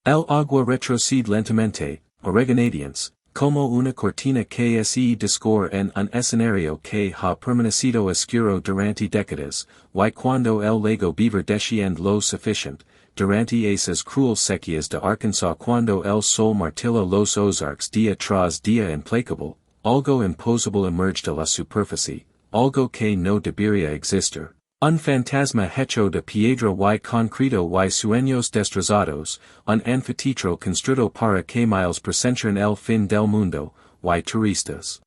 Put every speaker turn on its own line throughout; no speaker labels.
El agua retrocede lentamente, oregonadience, como una cortina que se discorre en un escenario que ha permanecido oscuro durante décadas, y cuando el lago beaver desciende lo suficiente, durante esas cruel sequías de Arkansas cuando el sol martilla los Ozarks día tras día implacable, algo imposible emerge de la superficie, algo que no debería existir. Un fantasma hecho de piedra y concreto y sueños destrozados, un anfiteatro construido para que miles presenten el fin del mundo, y turistas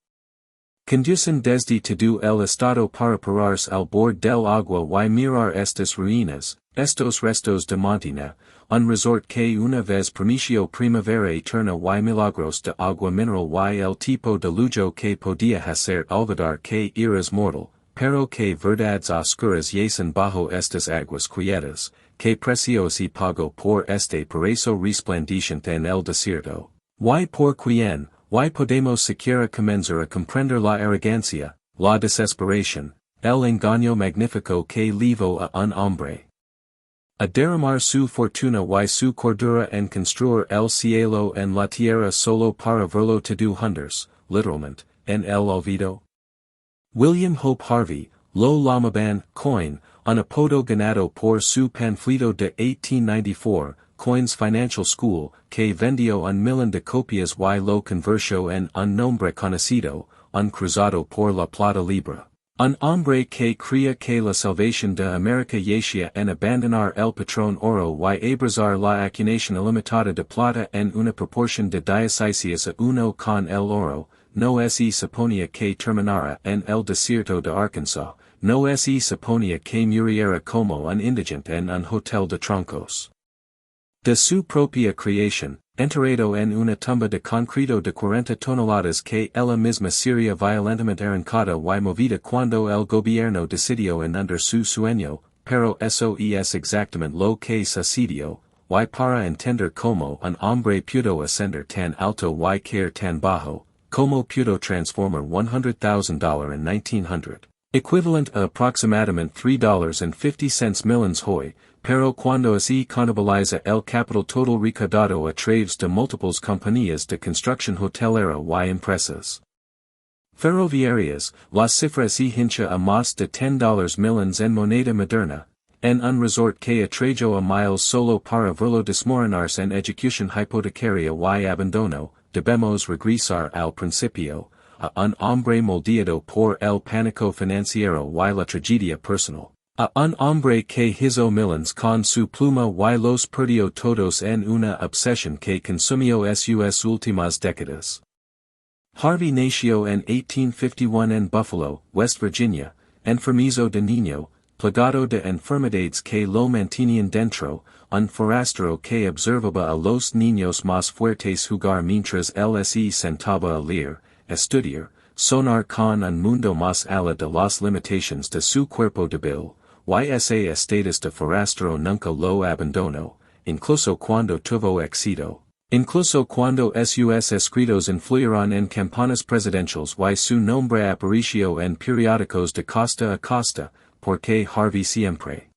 conducen desde todo el estado para pararse al borde del agua y mirar estas ruinas, estos restos de montaña, un resort que una vez prometía primavera eterna y milagros de agua mineral y el tipo de lujo que podía hacer olvidar que eras mortal. Pero que verdades oscuras yacen bajo estas aguas quietas, que precio se pagó por este paraíso resplandeciente en el desierto, y por quien, y podemos siquiera comenzar a comprender la arrogancia, la desesperación, el engaño magnífico que llevó a un hombre a derramar su fortuna y su cordura en construir el cielo en la tierra solo para verlo todo hundirse, literalmente, en el olvido. William Hope Harvey, lo llamaban Coin, un apodo ganado por su panfleto de 1894, Coin's Financial School, que vendió un millón de copias y lo convirtió en un nombre conocido, un cruzado por la plata libra. Un hombre que creía que la salvación de América yacía en abandonar el patrón oro y abrazar la acuñación ilimitada de plata en una proporción de 16 a 1 con el oro. No se suponía que terminara en el desierto de Arkansas, no se suponía que muriera como un indigente en un hotel de troncos. De su propia creación, enterrado en una tumba de concreto de 40 toneladas que ella misma sería violentamente arrancada y movida cuando el gobierno decidió inundar su sueño, pero eso es exactamente lo que sucedió, y para entender cómo un hombre pudo ascender tan alto y caer tan bajo, como pudo transformar $100,000 en 1900, equivalent a aproximadamente $3.50 millions hoy, pero cuando se contabiliza el capital total recaudado a través de múltiples compañías de construcción hotelera y empresas ferroviarias, las cifras se hincha a más de $10 millions en moneda moderna, en un resort que atrayó a miles solo para verlo desmoronarse en ejecución hipotecaria y abandono. Debemos regresar al principio, a un hombre moldeado por el pánico financiero y la tragedia personal, a un hombre que hizo millones con su pluma y los perdió todos en una obsesión que consumió sus últimas décadas. Harvey nació en 1851 en Buffalo, West Virginia, enfermizo de niño, plagado de enfermedades que lo mantenían dentro, un forastero que observaba a los niños más fuertes jugar mientras él se sentaba a leer, estudiar, sonar con un mundo más allá de las limitaciones de su cuerpo débil, y ese estatus de forastero nunca lo abandonó, incluso cuando tuvo éxito. Incluso cuando sus escritos influyeron en campañas presidenciales y su nombre apareció en periódicos de costa a costa, porque Harvey siempre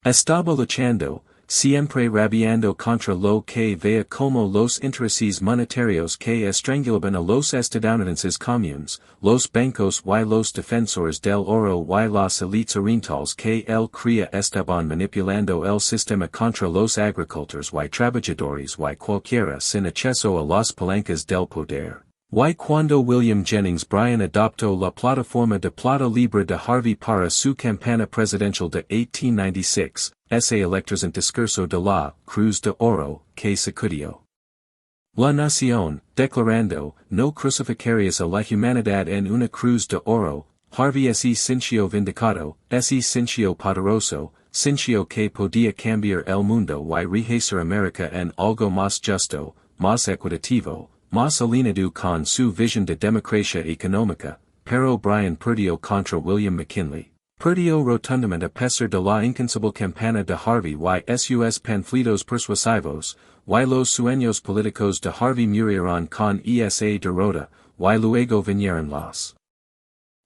estaba luchando, siempre rabiando contra lo que veía como los intereses monetarios que estrangulaban a los estadounidenses comunes, los bancos y los defensores del oro y las élites orientales que él creía estaban manipulando el sistema contra los agricultores y trabajadores y cualquiera sin acceso a las palancas del poder. Y cuando William Jennings Bryan adoptó la plataforma de plata libre de Harvey para su campaña presidencial de 1896, ese electors en discurso de la Cruz de Oro, que sacudió la nación, declarando, no crucificarías a la humanidad en una cruz de oro, Harvey se sintió vindicado, se sintió poderoso, sintió que podía cambiar el mundo y rehacer América en algo más justo, más equitativo, más alineado con su visión de democracia económica, pero Bryan perdió contra William McKinley. Perdió rotundamente a pesar de la incansable campana de Harvey y sus panfletos persuasivos, y los sueños políticos de Harvey murieron con esa derrota, y luego vinieron las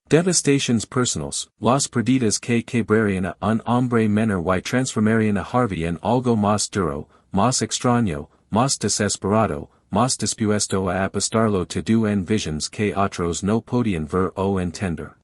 devastaciones personales, las perdidas que quebrarían a un hombre menor y transformarían a Harvey en algo más duro, más extraño, más desesperado, más dispuesto a apostarlo todo en visions que otros no podían ver o entender.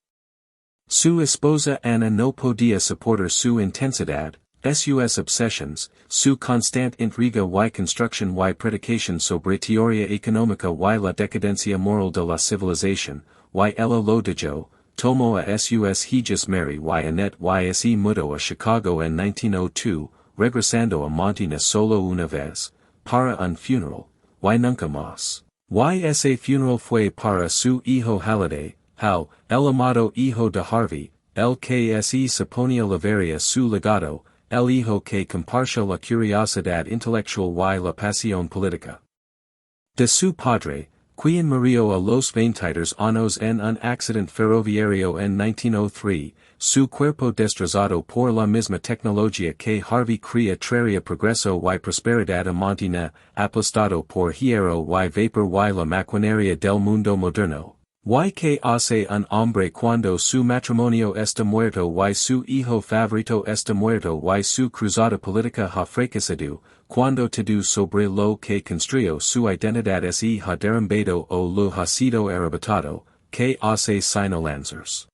Su esposa Ana no podía soportar su intensidad, sus obsesiones, su constante intriga y construcción y predicación sobre teoría económica y la decadencia moral de la civilización, y ella lo dejó, tomó a sus hijas Mary y Annette y se mudó a Chicago en 1902, regresando a Montana solo una vez, para un funeral, y nunca más. Y ese funeral fue para su hijo Halliday, Hal, el amado hijo de Harvey, el que se suponía levaría su legado, el hijo que compartió la curiosidad intelectual y la pasión política de su padre, quien murió a los 23 años en un accidente ferroviario en 1903, su cuerpo destrozado por la misma tecnología que Harvey creía traería progreso y prosperidad a Montana, apostado por hierro y vapor y la maquinaria del mundo moderno. Y que hace un hombre cuando su matrimonio está muerto y su hijo favorito está muerto y su cruzada política ha fracasado, cuando todo sobre lo que construyó su identidad se ha derrumbado o lo ha sido arrebatado, que hace sino lanzarse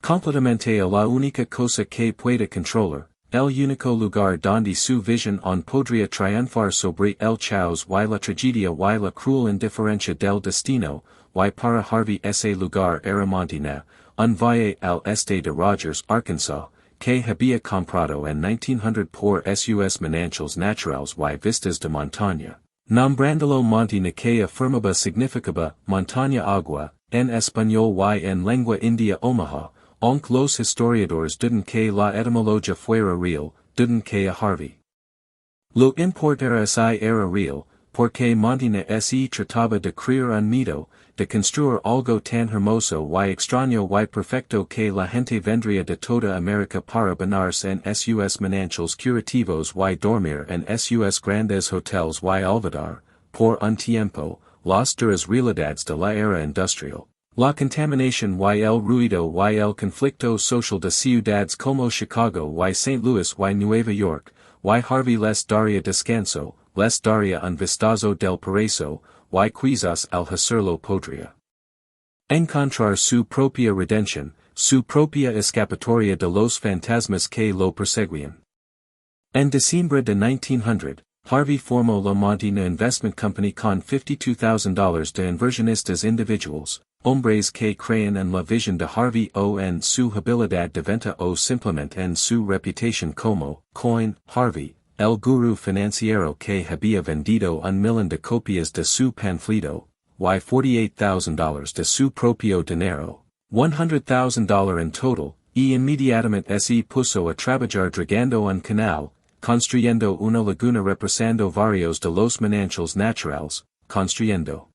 completamente a la única cosa que puede controlar, el único lugar donde su visión podría triunfar sobre el caos y la tragedia y la cruel indiferencia del destino, y para Harvey ese lugar era Montana, un valle al este de Rogers, Arkansas, que había comprado en 1900 por sus manantiales naturales y vistas de montaña, nombrándolo Montana que afirmaba significaba montaña agua, en español y en lengua india Omaha, aunque los historiadores duden que la etimología fuera real, duden que a Harvey lo importara si era real, porque Montana se trataba de crear un mito, de construir algo tan hermoso y extraño y perfecto que la gente vendría de toda América para bañarse en sus manantiales curativos y dormir en sus grandes hoteles y olvidar, por un tiempo, las duras realidades de la era industrial, la contaminación y el ruido y el conflicto social de ciudades como Chicago y St. Louis y Nueva York, y Harvey les daría descanso, les daría un vistazo del paraíso, y quizás al hacerlo podría encontrar su propia redención, su propia escapatoria de los fantasmas que lo perseguían. En diciembre de 1900, Harvey formó la Montana Investment Company con $52,000 de inversionistas individuals, hombres que creen en la visión de Harvey o en su habilidad de venta o simplemente en su reputación como Coin Harvey, el gurú financiero que había vendido 1,000,000 de copias de su panfleto, y $48,000 de su propio dinero, $100,000 en total, y inmediatamente se puso a trabajar dragando un canal, construyendo una laguna represando varios de los manantiales naturales, construyendo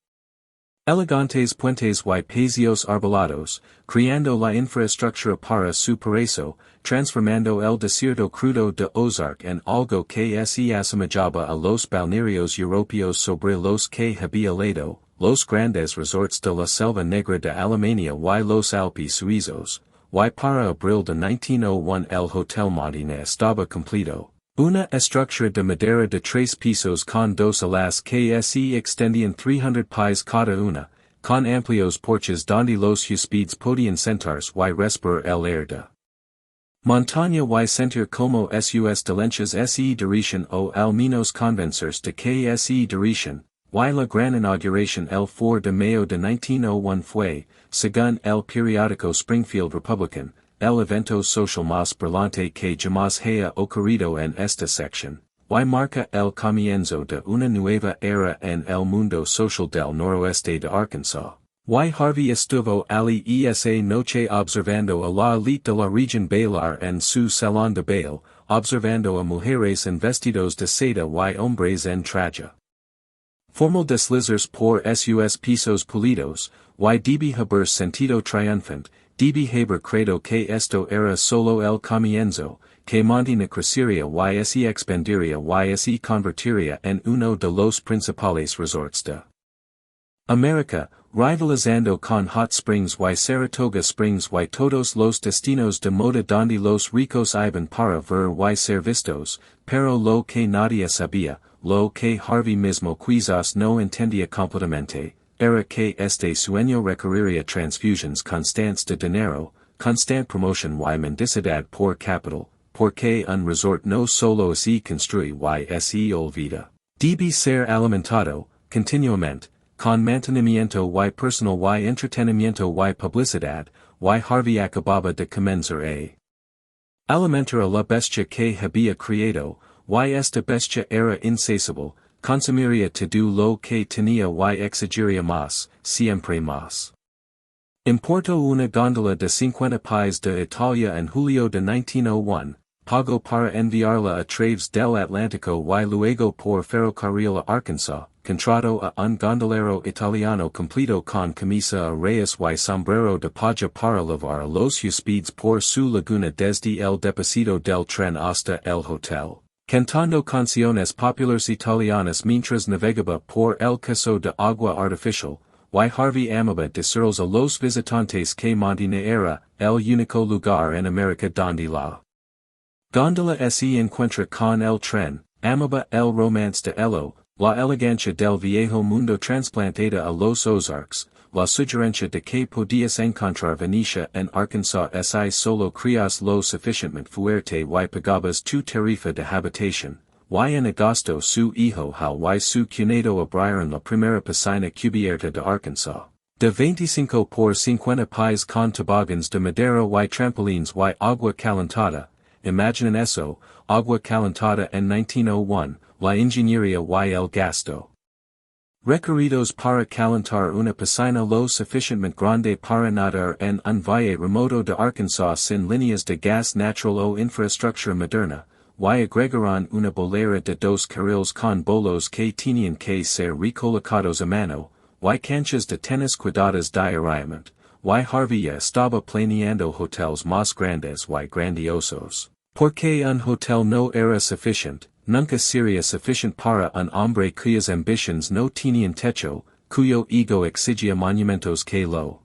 elegantes puentes y paseos arbolados, creando la infraestructura para su paraíso, transformando el desierto crudo de Ozark en algo que se asemejaba a los balnearios europeos sobre los que había leído, los grandes resorts de la selva negra de Alemania y los Alpes suizos, y para abril de 1901 el Hotel Montana estaba completo. Una estructura de madera de 3 pisos con 2 alas que se extendían 300 pies cada una, con amplios porches donde los huéspedes podían sentarse y respirar el aire de montaña y sentir como sus delincias se derrichan o al menos convencerse de que se derrichan, y la gran inauguración el 4 de mayo de 1901 fue, según el periódico Springfield Republican, el evento social más brillante que jamás haya ocurrido en esta sección, y marca el comienzo de una nueva era en el mundo social del noroeste de Arkansas. Y Harvey estuvo allí esa noche observando a la elite de la región bailar en su salón de baile, observando a mujeres en vestidos de seda y hombres en traje formal deslizarse por sus pisos pulidos, y debe haber sentido triunfante, debe haber creído que esto era solo el comienzo, que Montana crecería y se expandiría y se convertiría en uno de los principales resorts de America, rivalizando con hot springs y Saratoga Springs y todos los destinos de moda donde los ricos iban para ver y ser vistos, pero lo que nadie sabía, lo que Harvey mismo quizás no entendía completamente, era que este sueño requeriría transfusiones constantes de dinero, constant promotion y mendicidad por capital, porque un resort no solo se construye y se olvida. Debe ser alimentado, continuamente, con mantenimiento y personal y entretenimiento y publicidad, y Harvey acababa de comenzar a alimentar a la bestia que había creado, y esta bestia era insaciable, consumiría todo lo que tenía y exigiría más, siempre más. Importó una góndola de 50 pies de Italia en julio de 1901, pagó para enviarla a través del Atlántico y luego por ferrocarril a Arkansas, contrató a un gondolero italiano completo con camisa a rayas y sombrero de paja para lavar los huéspedes por su laguna desde el depósito del tren hasta el hotel, cantando canciones populares italianas mientras navegaba por el caso de agua artificial, y Harvey amaba decirles a los visitantes que Montana era el único lugar en América donde la góndola se encuentra con el tren, amaba el romance de Elo, la elegancia del viejo mundo transplantada a los Ozarks, la sugerencia de que podías encontrar Venecia en Arkansas si solo creas lo suficientemente fuerte y pagabas tu tarifa de habitación, y en agosto su hijo Hal y su cuñado abrieron la primera piscina cubierta de Arkansas, de 25 por 50 pies con toboganes de madera y trampolines y agua calentada. Imaginen eso, agua calentada en 1901, la ingeniería y el gasto requeridos para calentar una piscina lo suficientemente grande para nadar en un valle remoto de Arkansas sin líneas de gas natural o infraestructura moderna, y agregaron una bolera de 2 carriles con bolos que tenían que ser recolocados a mano, y canchas de tenis cuidadas diariamente, y Harvey ya estaba planeando hoteles más grandes y grandiosos. Porque un hotel no era suficiente, nunca sería suficiente para un hombre cuyas ambiciones no tenían techo, cuyo ego exigía monumentos que lo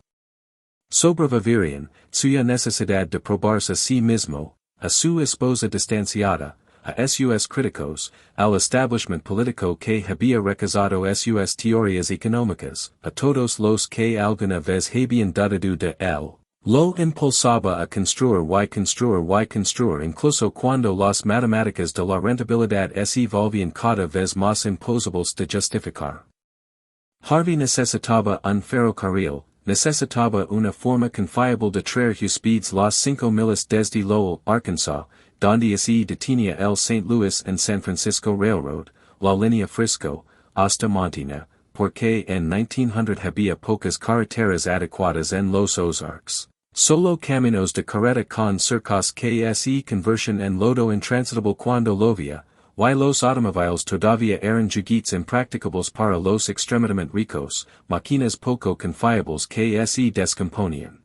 sobrevivirían, suya necesidad de probarse a sí mismo, a su esposa distanciada, a sus críticos, al establishment político que había rechazado sus teorías económicas, a todos los que alguna vez habían dudado de él. Lo impulsaba a construir incluso cuando las matemáticas de la rentabilidad se volvían cada vez más imposibles de justificar. Harvey necesitaba un ferrocarril, necesitaba una forma confiable de traer huéspedes las 5 miles desde Lowell, Arkansas, donde se detenía el St. Louis and San Francisco Railroad, la línea Frisco, hasta Montana, porque en 1900 había pocas carreteras adecuadas en los Ozarks. Solo caminos de carreta con cercas que se conversion en lodo intransitable cuando llovía, y los automóviles todavía eran juguetes impracticables para los extremadamente ricos, máquinas poco confiables que se descomponían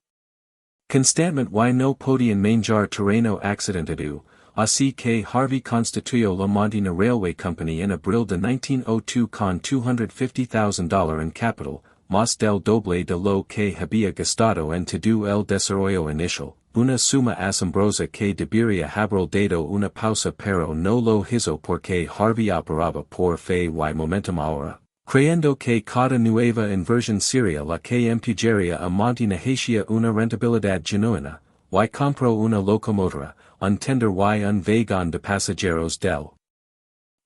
constantemente y no podían manejar terreno accidentado, así que Harvey constituyó la Montana Railway Company en abril de 1902 con $250,000 en capital, más del doble de lo que había gastado en todo el desarrollo inicial, una suma asombrosa que debería haber dado una pausa pero no lo hizo porque Harvey operaba por fe y momentum ahora, creyendo que cada nueva inversión sería la que empujaría a Montana hacia una rentabilidad genuina, y compró una locomotora, un tender y un vagón de pasajeros del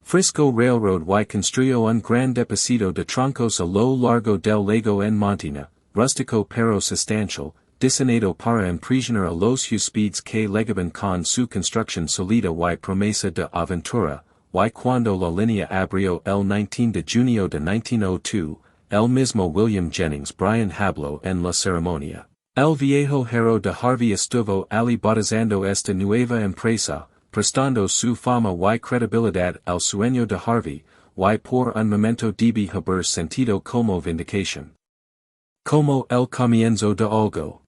Frisco Railroad y construyó un gran depósito de troncos a lo largo del lago en Montana, rústico pero sustancial, diseñado para impresionar a los huéspedes que llegaban con su construcción sólida y promesa de aventura, y cuando la línea abrió el 19 de junio de 1902, el mismo William Jennings Bryan habló en la ceremonia. El viejo héroe de Harvey estuvo allí bautizando esta nueva empresa, prestando su fama y credibilidad al sueño de Harvey, y por un momento debe haber sentido como vindicación. Como el comienzo de algo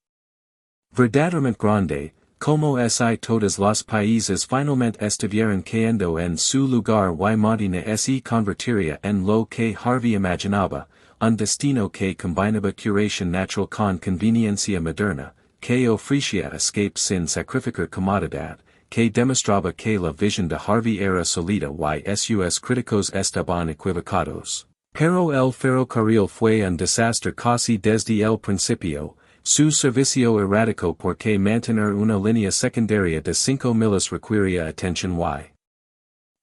verdaderamente grande, como si todos los países finalmente estuvieran cayendo en su lugar y Montana se convertiría en lo que Harvey imaginaba, un destino que combinaba curation natural con conveniencia moderna, que ofrecia escape sin sacrificar comodidad, que demostraba que la visión de Harvey era sólida y sus críticos estaban equivocados. Pero el ferrocarril fue un desastre casi desde el principio, su servicio errático porque mantener una línea secundaria de 5 miles requería atención y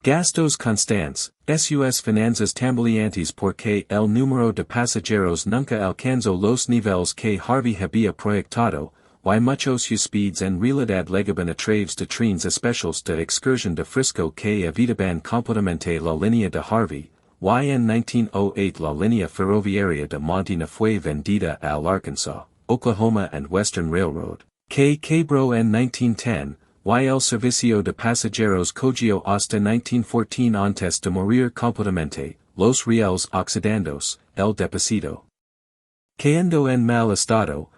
gastos constantes, sus finanzas tambaleantes porque el número de pasajeros nunca alcanzó los niveles que Harvey había proyectado, y muchos hospedes en realidad llegaban a través de trenes especiales de excursión de Frisco que evitaban completamente la línea de Harvey, y en 1908 la línea ferroviaria de Montana fue vendida al Arkansas, Oklahoma and Western Railroad, que quebró en 1910, y el servicio de pasajeros cogió hasta 1914 antes de morir completamente, los reales oxidandos, el depósito cayendo en mal estado,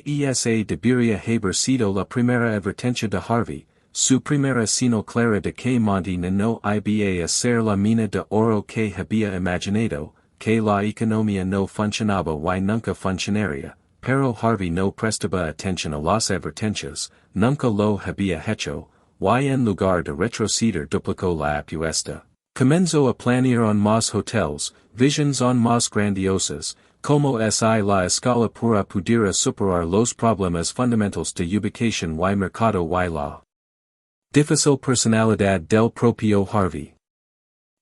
y esa debería haber sido la primera advertencia de Harvey, su primera señal clara de que Montana no iba a ser la mina de oro que había imaginado, que la economía no funcionaba y nunca funcionaría, pero Harvey no prestaba atención a las advertencias, nunca lo había hecho, y en lugar de retroceder duplicó la apuesta. Comenzó a planear más hotels, visions más grandiosas, como si la escala pura pudiera superar los problemas fundamentals de ubicación y mercado y la difícil personalidad del propio Harvey.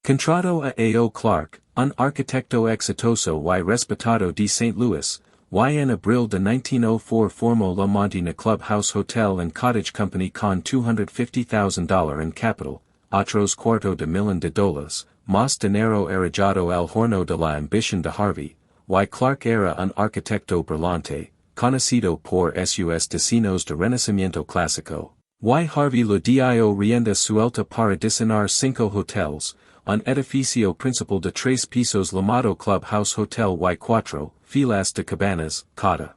Contrató a A.O. Clark, un arquitecto exitoso y respetado de St. Louis, y en abril de 1904 formó la Montana Clubhouse Hotel and Cottage Company con $250,000 en capital, otros $250,000, más dinero arrojado al horno de la ambición de Harvey, y Clark era un arquitecto brillante, conocido por sus diseños de renacimiento clásico, y Harvey lo dio rienda suelta para diseñar 5 hotels, un edificio principal de 3 pisos llamado Clubhouse Hotel y 4 filas de cabanas, cada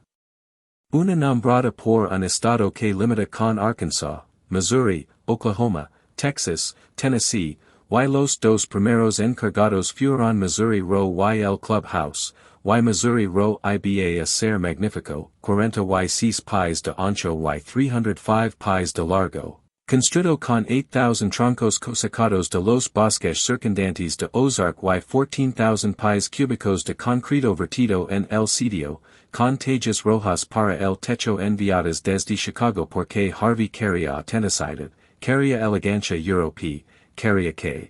una nombrada por un estado que limita con Arkansas, Missouri, Oklahoma, Texas, Tennessee, y los dos primeros encargados fueron Missouri Row y el Clubhouse, y Missouri Row iba a ser magnífico, 46 pies de ancho y 305 pies de largo, construido con 8,000 troncos cosecados de los bosques circundantes de Ozark y 14,000 pies cúbicos de concreto vertido en el sitio, con tejas rojas para el techo enviadas desde Chicago porque Harvey quería autenticidad, quería elegancia europea, quería que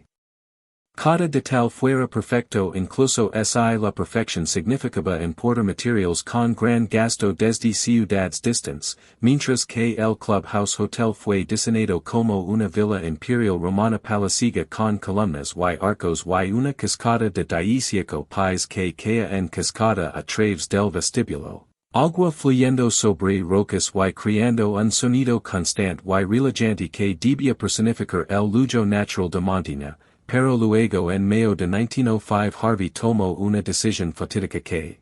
cada detalle fuera perfecto incluso si la perfección significaba importar materiales con gran gasto desde ciudades distantes, mientras que el Clubhouse Hotel fue diseñado como una villa imperial romana palaciega con columnas y arcos y una cascada de 15 pies que caía en cascada a través del vestíbulo. Agua fluyendo sobre rocas y creando un sonido constante y relajante que debía personificar el lujo natural de Montana. Pero luego en mayo de 1905 Harvey tomó una decisión fatídica que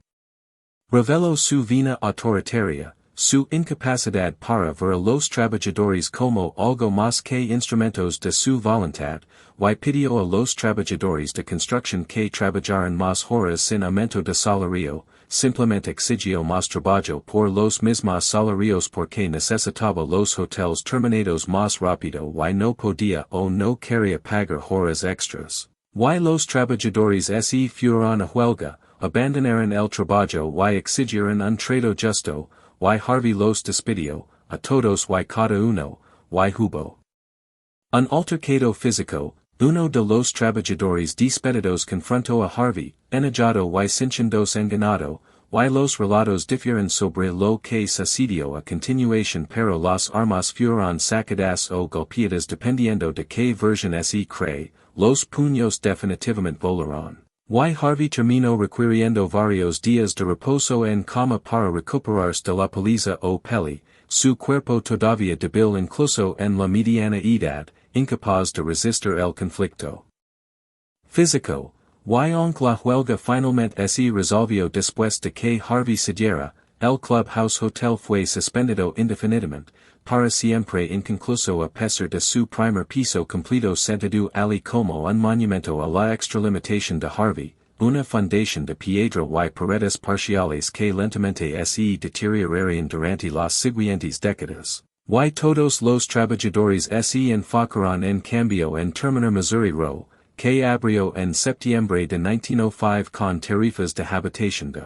reveló su vena autoritaria, su incapacidad para ver a los trabajadores como algo más que instrumentos de su voluntad, y pidió a los trabajadores de construcción que trabajaran más horas sin aumento de salario, simplemente exigió más trabajo por los mismos salarios porque necesitaba los hotels terminados más rápido y no podía o no quería pagar horas extras. Y los trabajadores se fueron a huelga, abandonaron el trabajo y exigieron un trato justo, y Harvey los despidió, a todos y cada uno, y hubo un altercado físico. Uno de los trabajadores despedidos confrontó a Harvey, enojado y sintiéndose engañado, y los relatos difieren sobre lo que sucedió a continuación pero las armas fueron sacadas o golpeadas dependiendo de qué versión se cree, los puños definitivamente volaron. Y Harvey terminó requiriendo varios días de reposo en cama para recuperarse de la paliza o peli, su cuerpo todavía débil incluso en la mediana edad, incapaz de resistir el conflicto físico, y aunque la huelga finalmente se resolvió después de que Harvey cediera, el Clubhouse Hotel fue suspendido indefinidamente, para siempre inconcluso a pesar de su primer piso completo sentado allí como un monumento a la extralimitación de Harvey, una fundación de piedra y paredes parciales que lentamente se deteriorarían durante las siguientes décadas. Y todos los trabajadores se enfocaron en cambio en terminar Missouri Row, que abrió en septiembre de 1905 con tarifas de habitación de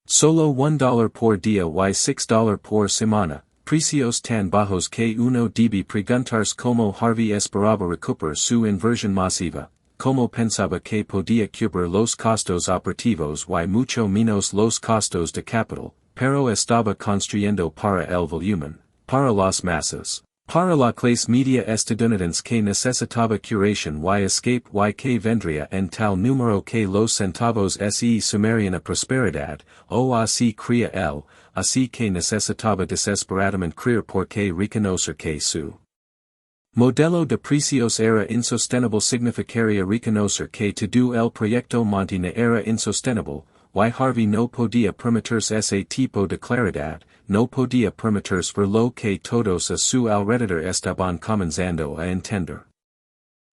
solo $1 por día y $6 por semana, precios tan bajos que uno debe preguntarse cómo Harvey esperaba recuperar su inversión masiva, cómo pensaba que podía cubrir los costos operativos y mucho menos los costos de capital, pero estaba construyendo para el volumen, para las masas, para la clase media estadounidense que necesitaba curación y escape y que vendría en tal número que los centavos se sumarían a prosperidad, o así creía él, así que necesitaba desesperadamente creer porque reconocer que su modelo de precios era insostenible significaría reconocer que todo el proyecto Montina era insostenible, y Harvey no podía permitirse ese tipo de claridad, no podía permitirse ver lo que todos a su alrededor estaban comenzando a entender.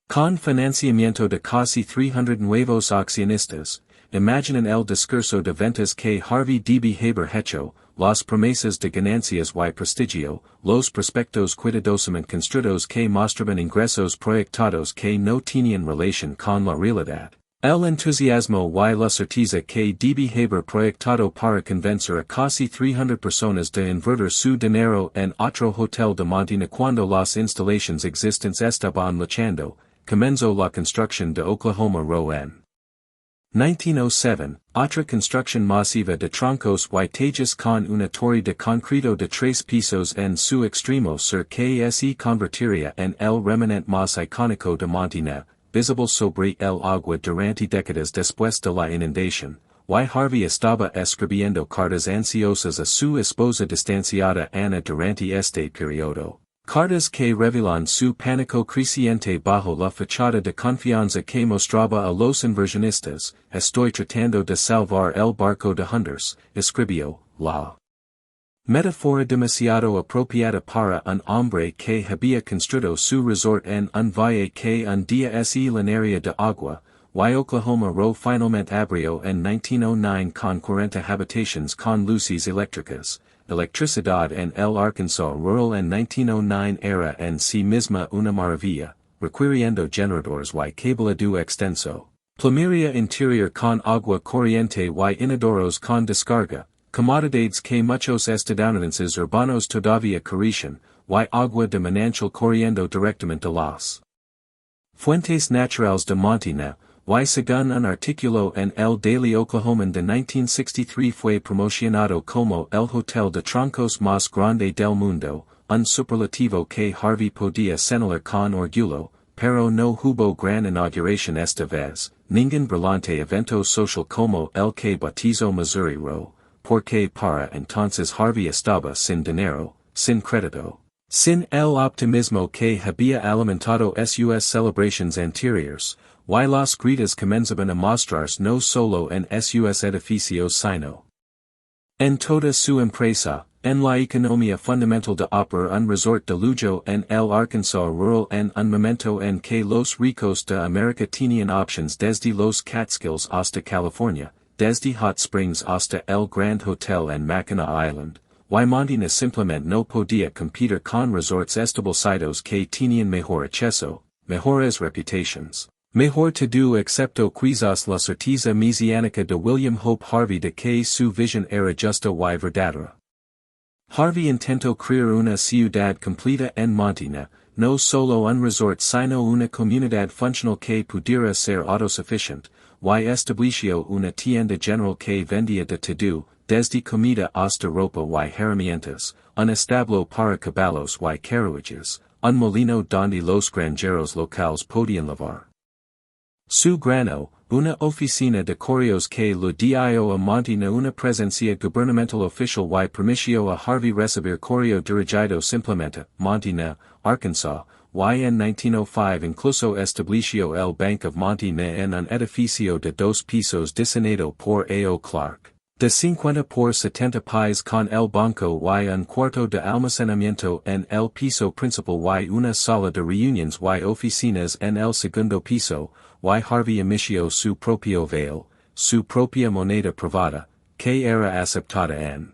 Con financiamiento de casi 300 nuevos accionistas, imaginen el discurso de ventas que Harvey debe haber hecho, las promesas de ganancias y prestigio, los prospectos cuidadosamente construidos que mostraban ingresos proyectados que no tenían relación con la realidad. El entusiasmo y la certeza que debe haber proyectado para convencer a casi 300 personas de invertir su dinero en otro hotel de Montina cuando las instalaciones existentes estaban luchando, comenzó la construcción de Oklahoma Row en 1907, otra construcción masiva de troncos y tallas con una torre de concreto de 3 pisos en su extremo sur que se convertiría en el remanente más icónico de Montina, visible sobre el agua durante décadas después de la inundación. Y Harvey estaba escribiendo cartas ansiosas a su esposa distanciada Ana durante este periodo. Cartas que revelan su pánico creciente bajo la fachada de confianza que mostraba a los inversionistas. Estoy tratando de salvar el barco de Hundió, escribió, la metáfora demasiado apropiada para un hombre que había construido su resort en un valle que hundía en área de agua, y Oklahoma Row finalmente abrió en 1909 con 40 habitaciones con luces eléctricas. Electricidad en el Arkansas rural en 1909 era en sí misma una maravilla, requiriendo generadores y cableado extenso, plumería interior con agua corriente y inodoros con descarga, comodidades que muchos estadounidenses urbanos todavía carecen, y agua de manantial corriendo directamente a las fuentes naturales de Montina, y según un artículo en el Daily Oklahoman de 1963 fue promocionado como el hotel de troncos más grande del mundo, un superlativo que Harvey podía señalar con orgullo, pero no hubo gran inauguración esta vez, ningún brillante evento social como el que bautizó Missouri Row, porque para entonces Harvey estaba sin dinero, sin crédito, sin el optimismo que había alimentado sus celebrations anteriores. Y las gritas comenzaban a mostrarse no solo en sus edificios sino en toda su empresa, en la economía fundamental de operar un resort de lujo en el Arkansas rural en un momento en que los ricos de América tenían options desde los Catskills hasta California, desde Hot Springs hasta el Grand Hotel en Mackinac Island. Y Montina simplemente no podía competir con resorts establecidos que tenían mejor acceso, mejores reputations. Mejor todo excepto quizás la certeza mesiánica de William Hope Harvey de que su visión era justa y verdadera. Harvey intentó crear una ciudad completa en Montina, no solo un resort sino una comunidad funcional que pudiera ser autosuficiente, y estableció una tienda general que vendía de todo, desde comida hasta ropa y herramientas, un establo para caballos y carruajes, un molino donde los granjeros locales podían lavar su grano, una oficina de correos que le dio a Montina una presencia gubernamental oficial y permitió a Harvey recibir correo dirigido simplemente, Montina, Arkansas, y en 1905 incluso estableció el Bank of Montina en un edificio de 2 pisos diseñado por A. O. Clark. De 50 por 70 país con el banco y un cuarto de almacenamiento en el piso principal y una sala de reuniones y oficinas en el segundo piso, y Harvey emitió su propio veil, su propia moneda privada, que era aceptada en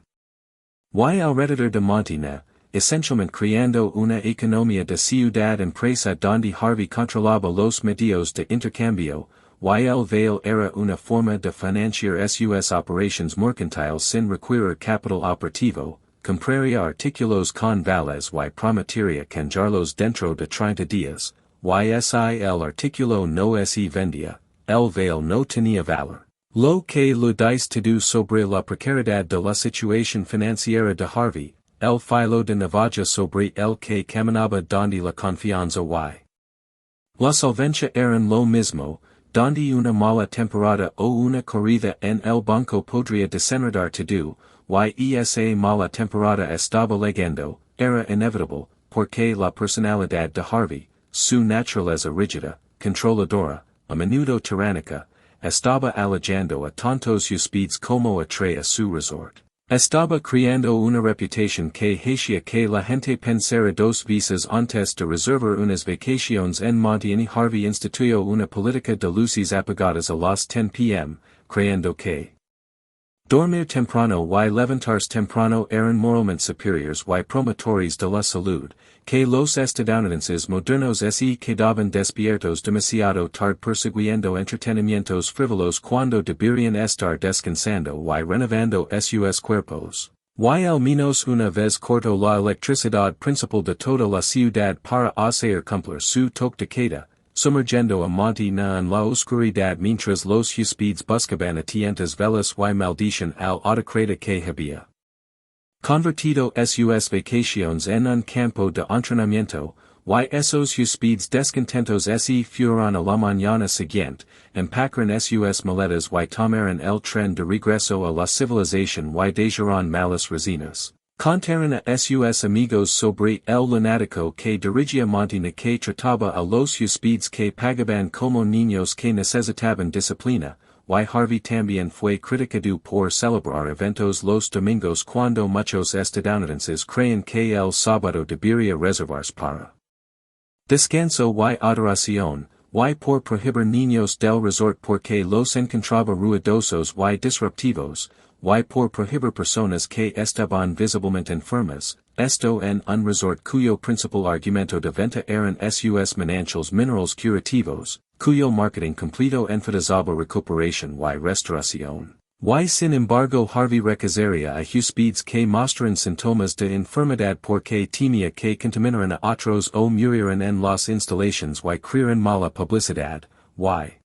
y alrededor de Montina, esencialmente creando una economía de ciudad empresa donde Harvey controlaba los medios de intercambio, y el veil era una forma de financiar sus operations mercantiles sin requerir capital operativo, compraría artículos con vales y prometería canjearlos dentro de 30 días, si el artículo no se vendía, el veil no tenía valor. Lo que lo dice todo sobre la precariedad de la situación financiera de Harvey, el filo de navaja sobre el que caminaba donde la confianza y la solvencia eran lo mismo, donde una mala temporada o una corrida en el banco podría desenredar todo, y esa mala temporada estaba llegando, era inevitable, porque la personalidad de Harvey, su naturaleza rígida, controladora, a menudo tiránica, estaba alejando a tantos huéspedes como atrae a su resort. Estaba creando una reputación que hacía que la gente pensara dos veces antes de reservar unas vacaciones en Montana. Harvey instituyó una política de luces apagadas a las 10 p.m., creyendo que dormir temprano y levantarse temprano eran moralmente superiores y promotores de la salud, que los estadounidenses modernos se quedaban despiertos demasiado tarde persiguiendo entretenimientos frívolos cuando deberían estar descansando y renovando sus cuerpos. Y al menos una vez cortó la electricidad principal de toda la ciudad para hacer cumplir su toque de queda, sumergiendo a Montana en la oscuridad mientras los huéspedes buscaban a tientas velas y maldicen al autocrata que había convertido sus vacaciones en un campo de entrenamiento, y esos huéspedes descontentos se fueron a la mañana siguiente, empacaron sus maletas y tomaron el tren de regreso a la civilización y dejaron malas resinas. Contaron a sus amigos sobre el lunático que dirigía Montana que trataba a los huéspedes que pagaban como niños que necesitaban disciplina, y Harvey también fue criticado por celebrar eventos los domingos cuando muchos estadounidenses creen que el sábado debería reservarse para descanso y adoración, y por prohibir niños del resort porque los encontraba ruidosos y disruptivos, y por prohibir personas que estaban visiblemente enfermas, esto en un resort cuyo principal argumento de venta eran sus manantiales minerales curativos, cuyo marketing completo enfatizaba recuperación y restauración. Y sin embargo Harvey rechazaría a huéspedes que mostraran síntomas de enfermedad porque temía que contaminaran a otros o murieran en las instalaciones y crearan mala publicidad, y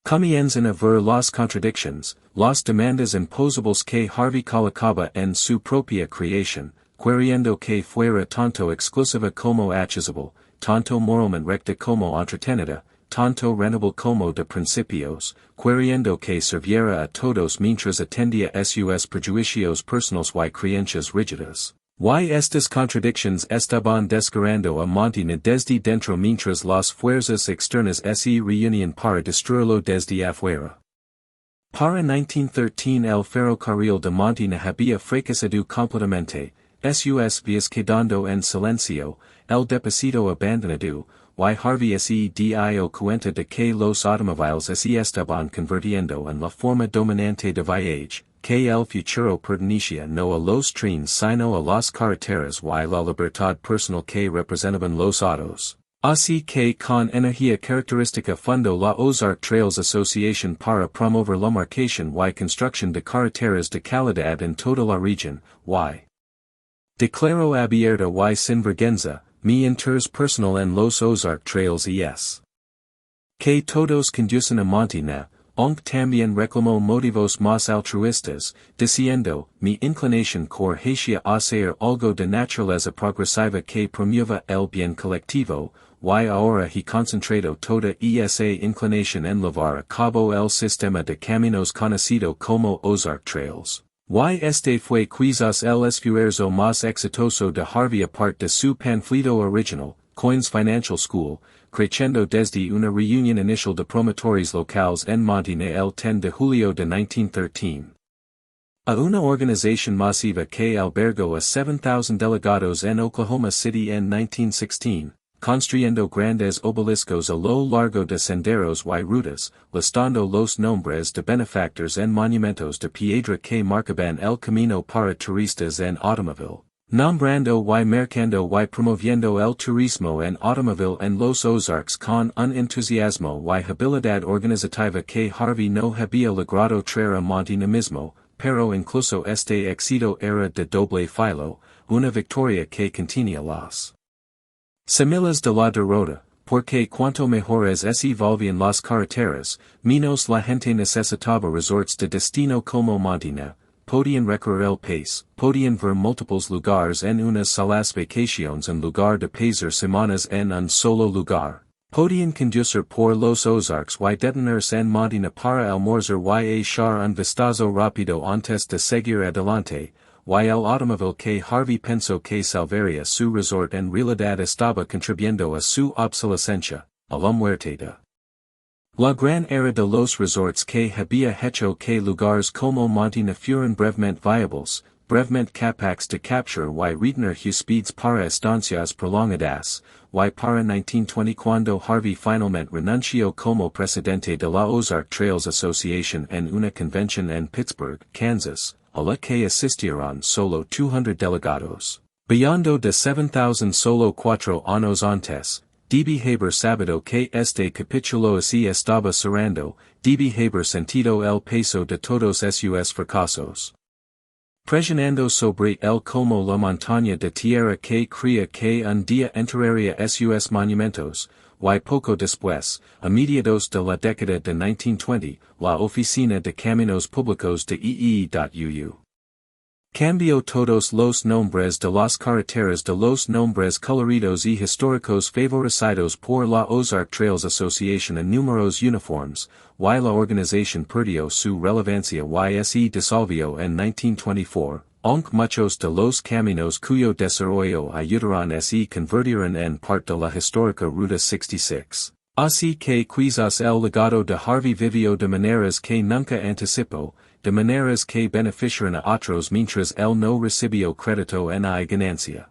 comienzan a ver las contradicciones, las demandas imposibles que Harvey colocaba en su propia creación, queriendo que fuera tanto exclusiva como accesible, tanto moralmente recta como entretenida, tanto rentable como de principios, queriendo que sirviera a todos mientras atendía a sus prejuicios personales y creencias rígidas. Y estas contradicciones estaban desgarrando a Montana desde dentro mientras las fuerzas externas se reunían para destruirlo desde afuera. Para 1913 el ferrocarril de Montana había fracasado completamente, sus vías quedando en silencio, el depósito abandonado, y Harvey se dio cuenta de que los automóviles se estaban convirtiendo en la forma dominante de viaje, que el futuro pertenecía no a los trenes sino a las carreteras y la libertad personal que representaban los autos. Así que con energía característica fundó la Ozark Trails Association para promover la marcación y construcción de carreteras de calidad en toda la región, y declaró abierta y sin vergüenza, mi interés personal en los Ozark Trails es que todos conducen a Montana, aunque también reclamó motivos más altruistas, diciendo, mi inclinación core hacia hacer algo de naturaleza progresiva que promueva el bien colectivo, y ahora he concentrado toda esa inclinación en llevar a cabo el sistema de caminos conocido como Ozark Trails. Y este fue quizás el esfuerzo más exitoso de Harvey aparte de su panfleto original, Coins Financial School, creciendo desde una reunión inicial de promotores locales en Montana el 10 de julio de 1913. A una organización masiva que albergó a 7,000 delegados en Oklahoma City en 1916, construyendo grandes obeliscos a lo largo de senderos y rutas, listando los nombres de benefactors en monumentos de piedra que marcaban el camino para turistas en automóvil, nombrando y mercando y promoviendo el turismo en automóvil en los Ozarks con un entusiasmo y habilidad organizativa que Harvey no había logrado traer a Monty mismo. Pero incluso este éxito era de doble filo, una victoria que contenía las semillas de la derrota, porque cuanto mejores se volvían las carreteras, menos la gente necesitaba resorts de destino como Montina, podían recorrer el país, podían ver múltiples lugares en unas solas vacaciones en lugar de pasar semanas en un solo lugar. Podían conducir por los Ozarks y detenerse en Montina para almorzar y echar un vistazo rápido antes de seguir adelante, y el automóvil que Harvey pensó que salvaría su resort en realidad estaba contribuyendo a su obsolescencia, a la muerte de la gran era de los resorts que había hecho que lugares como Montina fueran brevemente viables, brevemente capaces de capturar y retener huéspedes para estancias prolongadas, y para 1920 cuando Harvey finalmente renunció como presidente de la Ozark Trails Association en una convention en Pittsburgh, Kansas, a la que asistieron solo 200 delegados. Beyond de 7,000 solo 4 años antes, debe haber sabido que este capítulo así estaba cerrando, debe haber sentido el peso de todos esos fracasos. Presionando sobre él como la montaña de tierra que creía que un día enterraría esos monumentos, y poco después, a mediados de la década de 1920, la Oficina de Caminos Públicos de EE.UU cambió todos los nombres de las carreteras de los nombres coloridos y históricos favorecidos por la Ozark Trails Association en números uniformes, y la organización perdió su relevancia y se disolvió en 1924, aunque muchos de los caminos cuyo desarrollo ayudaron a se convertirán en parte de la histórica Ruta 66. Así que quizás el legado de Harvey vivió de maneras que nunca anticipó, de maneras que beneficiaron a otros mientras él no recibió crédito en la ganancia.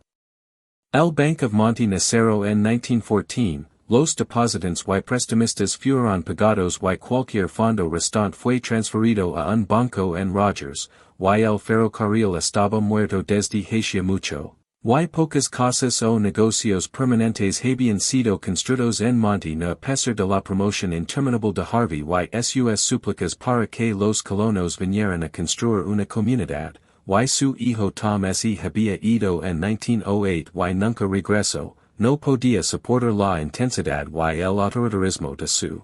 El Bank of Monty nació en 1914, los depositantes y prestamistas fueron pagados y cualquier fondo restante fue transferido a un banco en Rogers, y el ferrocarril estaba muerto desde hacía mucho. Y pocas casas o negocios permanentes habían sido construidos en Monty a pesar de la promoción interminable de Harvey y sus súplicas para que los colonos vinieran a construir una comunidad, y su hijo Tom se había ido en 1908 y nunca regresó, no podía soportar la intensidad y el autoritarismo de su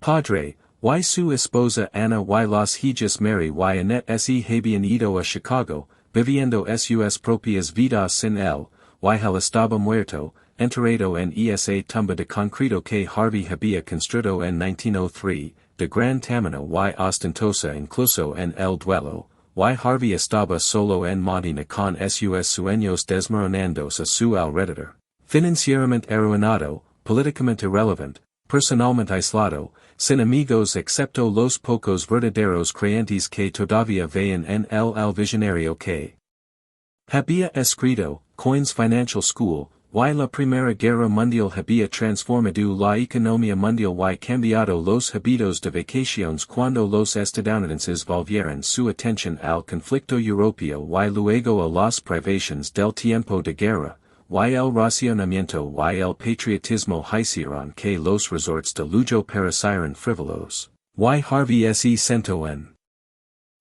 padre, y su esposa Anna y las hijas Mary y Annette se habían ido a Chicago, viviendo sus propias vidas sin él, y él estaba muerto, enterrado en esa tumba de concreto que Harvey había construido en 1903, de gran tamaño y ostentosa incluso en el duelo, y Harvey estaba solo en Montina con sus sueños desmoronándose a su alrededor, financieramente arruinado, políticamente irrelevante, personalmente aislado, sin amigos excepto los pocos verdaderos creyentes que todavía veían en él el visionario que había escrito, Coins Financial School, y la Primera Guerra Mundial había transformado la economía mundial y cambiado los hábitos de vacaciones cuando los estadounidenses volvieron su atención al conflicto europeo y luego a las privaciones del tiempo de guerra, y el racionamiento y el patriotismo hicieron que los resorts de lujo parecieran frívolos, y Harvey se sentó en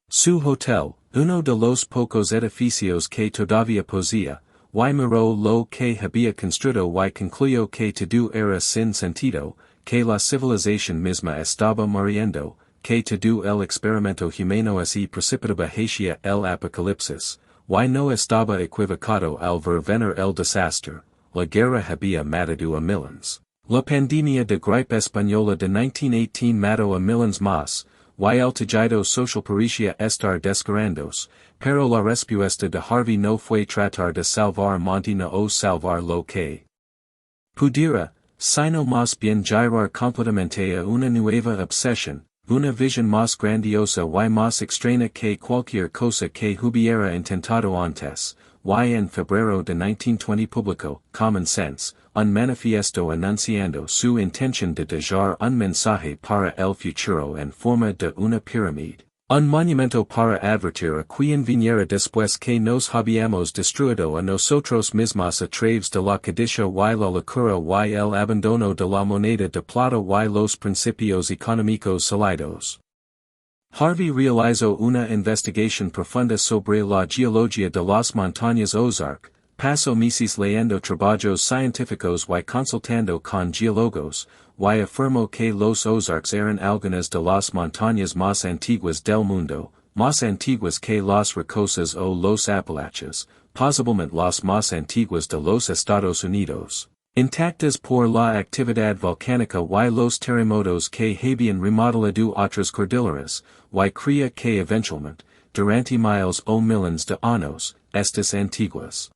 su hotel, uno de los pocos edificios que todavía poseía, y miró lo que había construido y concluyó que todo era sin sentido, que la civilización misma estaba muriendo, que todo el experimento humano se precipitaba hacia el apocalipsis, y no estaba equivocado al ver venir el desastre, la guerra había matado a millones. La pandemia de gripe española de 1918 mató a millones más, y el tejido social parecía estar descarándose, pero la respuesta de Harvey no fue tratar de salvar Montina o salvar lo que pudiera, sino más bien girar completamente a una nueva obsesión, una visión más grandiosa y más extraña que cualquier cosa que hubiera intentado antes, y en febrero de 1920 publicó, Common Sense, un manifiesto anunciando su intención de dejar un mensaje para el futuro en forma de una pirámide. Un monumento para advertir a quien viniera después que nos habíamos destruido a nosotros mismos a través de la codicia y la locura y el abandono de la moneda de plata y los principios económicos sólidos. Harvey realizó una investigación profunda sobre la geología de las montañas Ozark, pasó meses leyendo trabajos científicos y consultando con geólogos, y afirmó que los Ozarks eran algunas de las montañas más antiguas del mundo, más antiguas que las Rocosas o los Apalaches, posiblemente las más antiguas de los Estados Unidos, intactas por la actividad volcánica y los terremotos que habían remodelado otras cordilleras, y creía que eventualmente, durante miles o millones de años, estas antiguas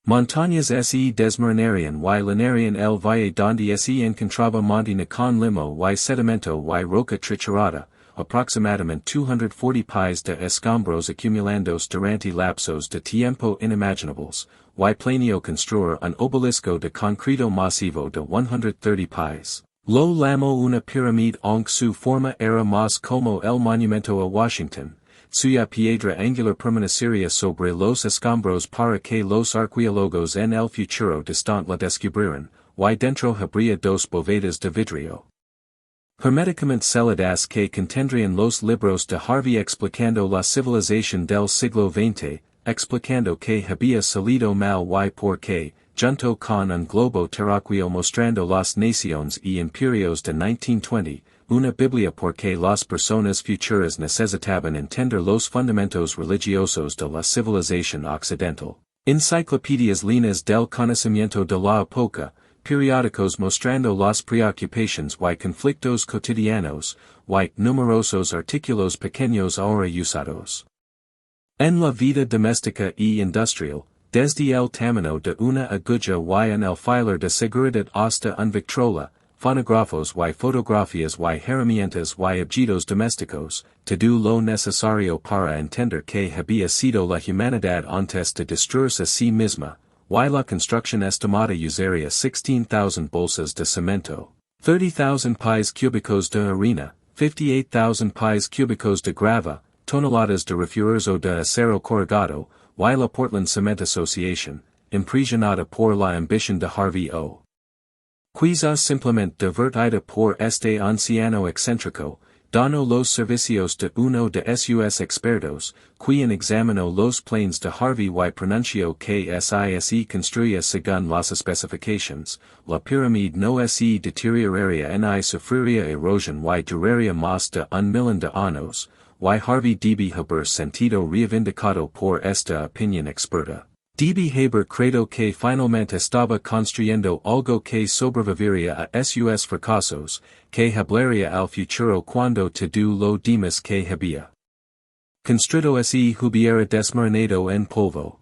montañas se desmoronarían y llenarían el valle donde se encontraba montaña con limo y sedimento y roca triturada, aproximadamente 240 pies de escombros acumulándose durante lapsos de tiempo inimaginables, y planeó construir un obelisco de concreto masivo de 130 pies. Lo llamó una pirámide aunque su forma era más como el monumento a Washington. Suya piedra angular permanecería sobre los escombros para que los arqueólogos en el futuro distante la descubrieran, y dentro habría dos bóvedas de vidrio herméticamente selladas que contendrían los libros de Harvey explicando la civilización del siglo XX, explicando que había salido mal y por qué, junto con un globo terráqueo mostrando las naciones y imperios de 1920, una Biblia porque las personas futuras necesitaban entender los fundamentos religiosos de la civilización occidental, enciclopedias líneas del conocimiento de la época, periódicos mostrando las preocupaciones y conflictos cotidianos, y numerosos artículos pequeños ahora usados en la vida doméstica y industrial, desde el tamaño de una aguja y en el filer de seguridad hasta un victrola, fonógrafos y fotografías y herramientas y objetos domésticos, todo lo necesario para entender que había sido la humanidad antes de destruirse a sí misma, y la construcción estimada usaría 16,000 bolsas de cemento, 30,000 pies cúbicos de arena, 58,000 pies cúbicos de grava, toneladas de refuerzo de acero corrugado, y la Portland Cement Association, impresionada por la ambición de Harvey O. Quizás simplemente divertida por este anciano excéntrico, donó los servicios de uno de sus expertos, quien examinó los planes de Harvey y pronunció que se construía según las especificaciones, la pirámide no se deterioraría ni sufriría erosión y duraría más de 1,000,000 de años, y Harvey debe haber sentido reivindicado por esta opinión experta. Debe haber creído que finalmente estaba construyendo algo que sobreviviría a sus fracasos, que hablaría al futuro cuando todo lo demás que había construido se hubiera desmoronado en polvo.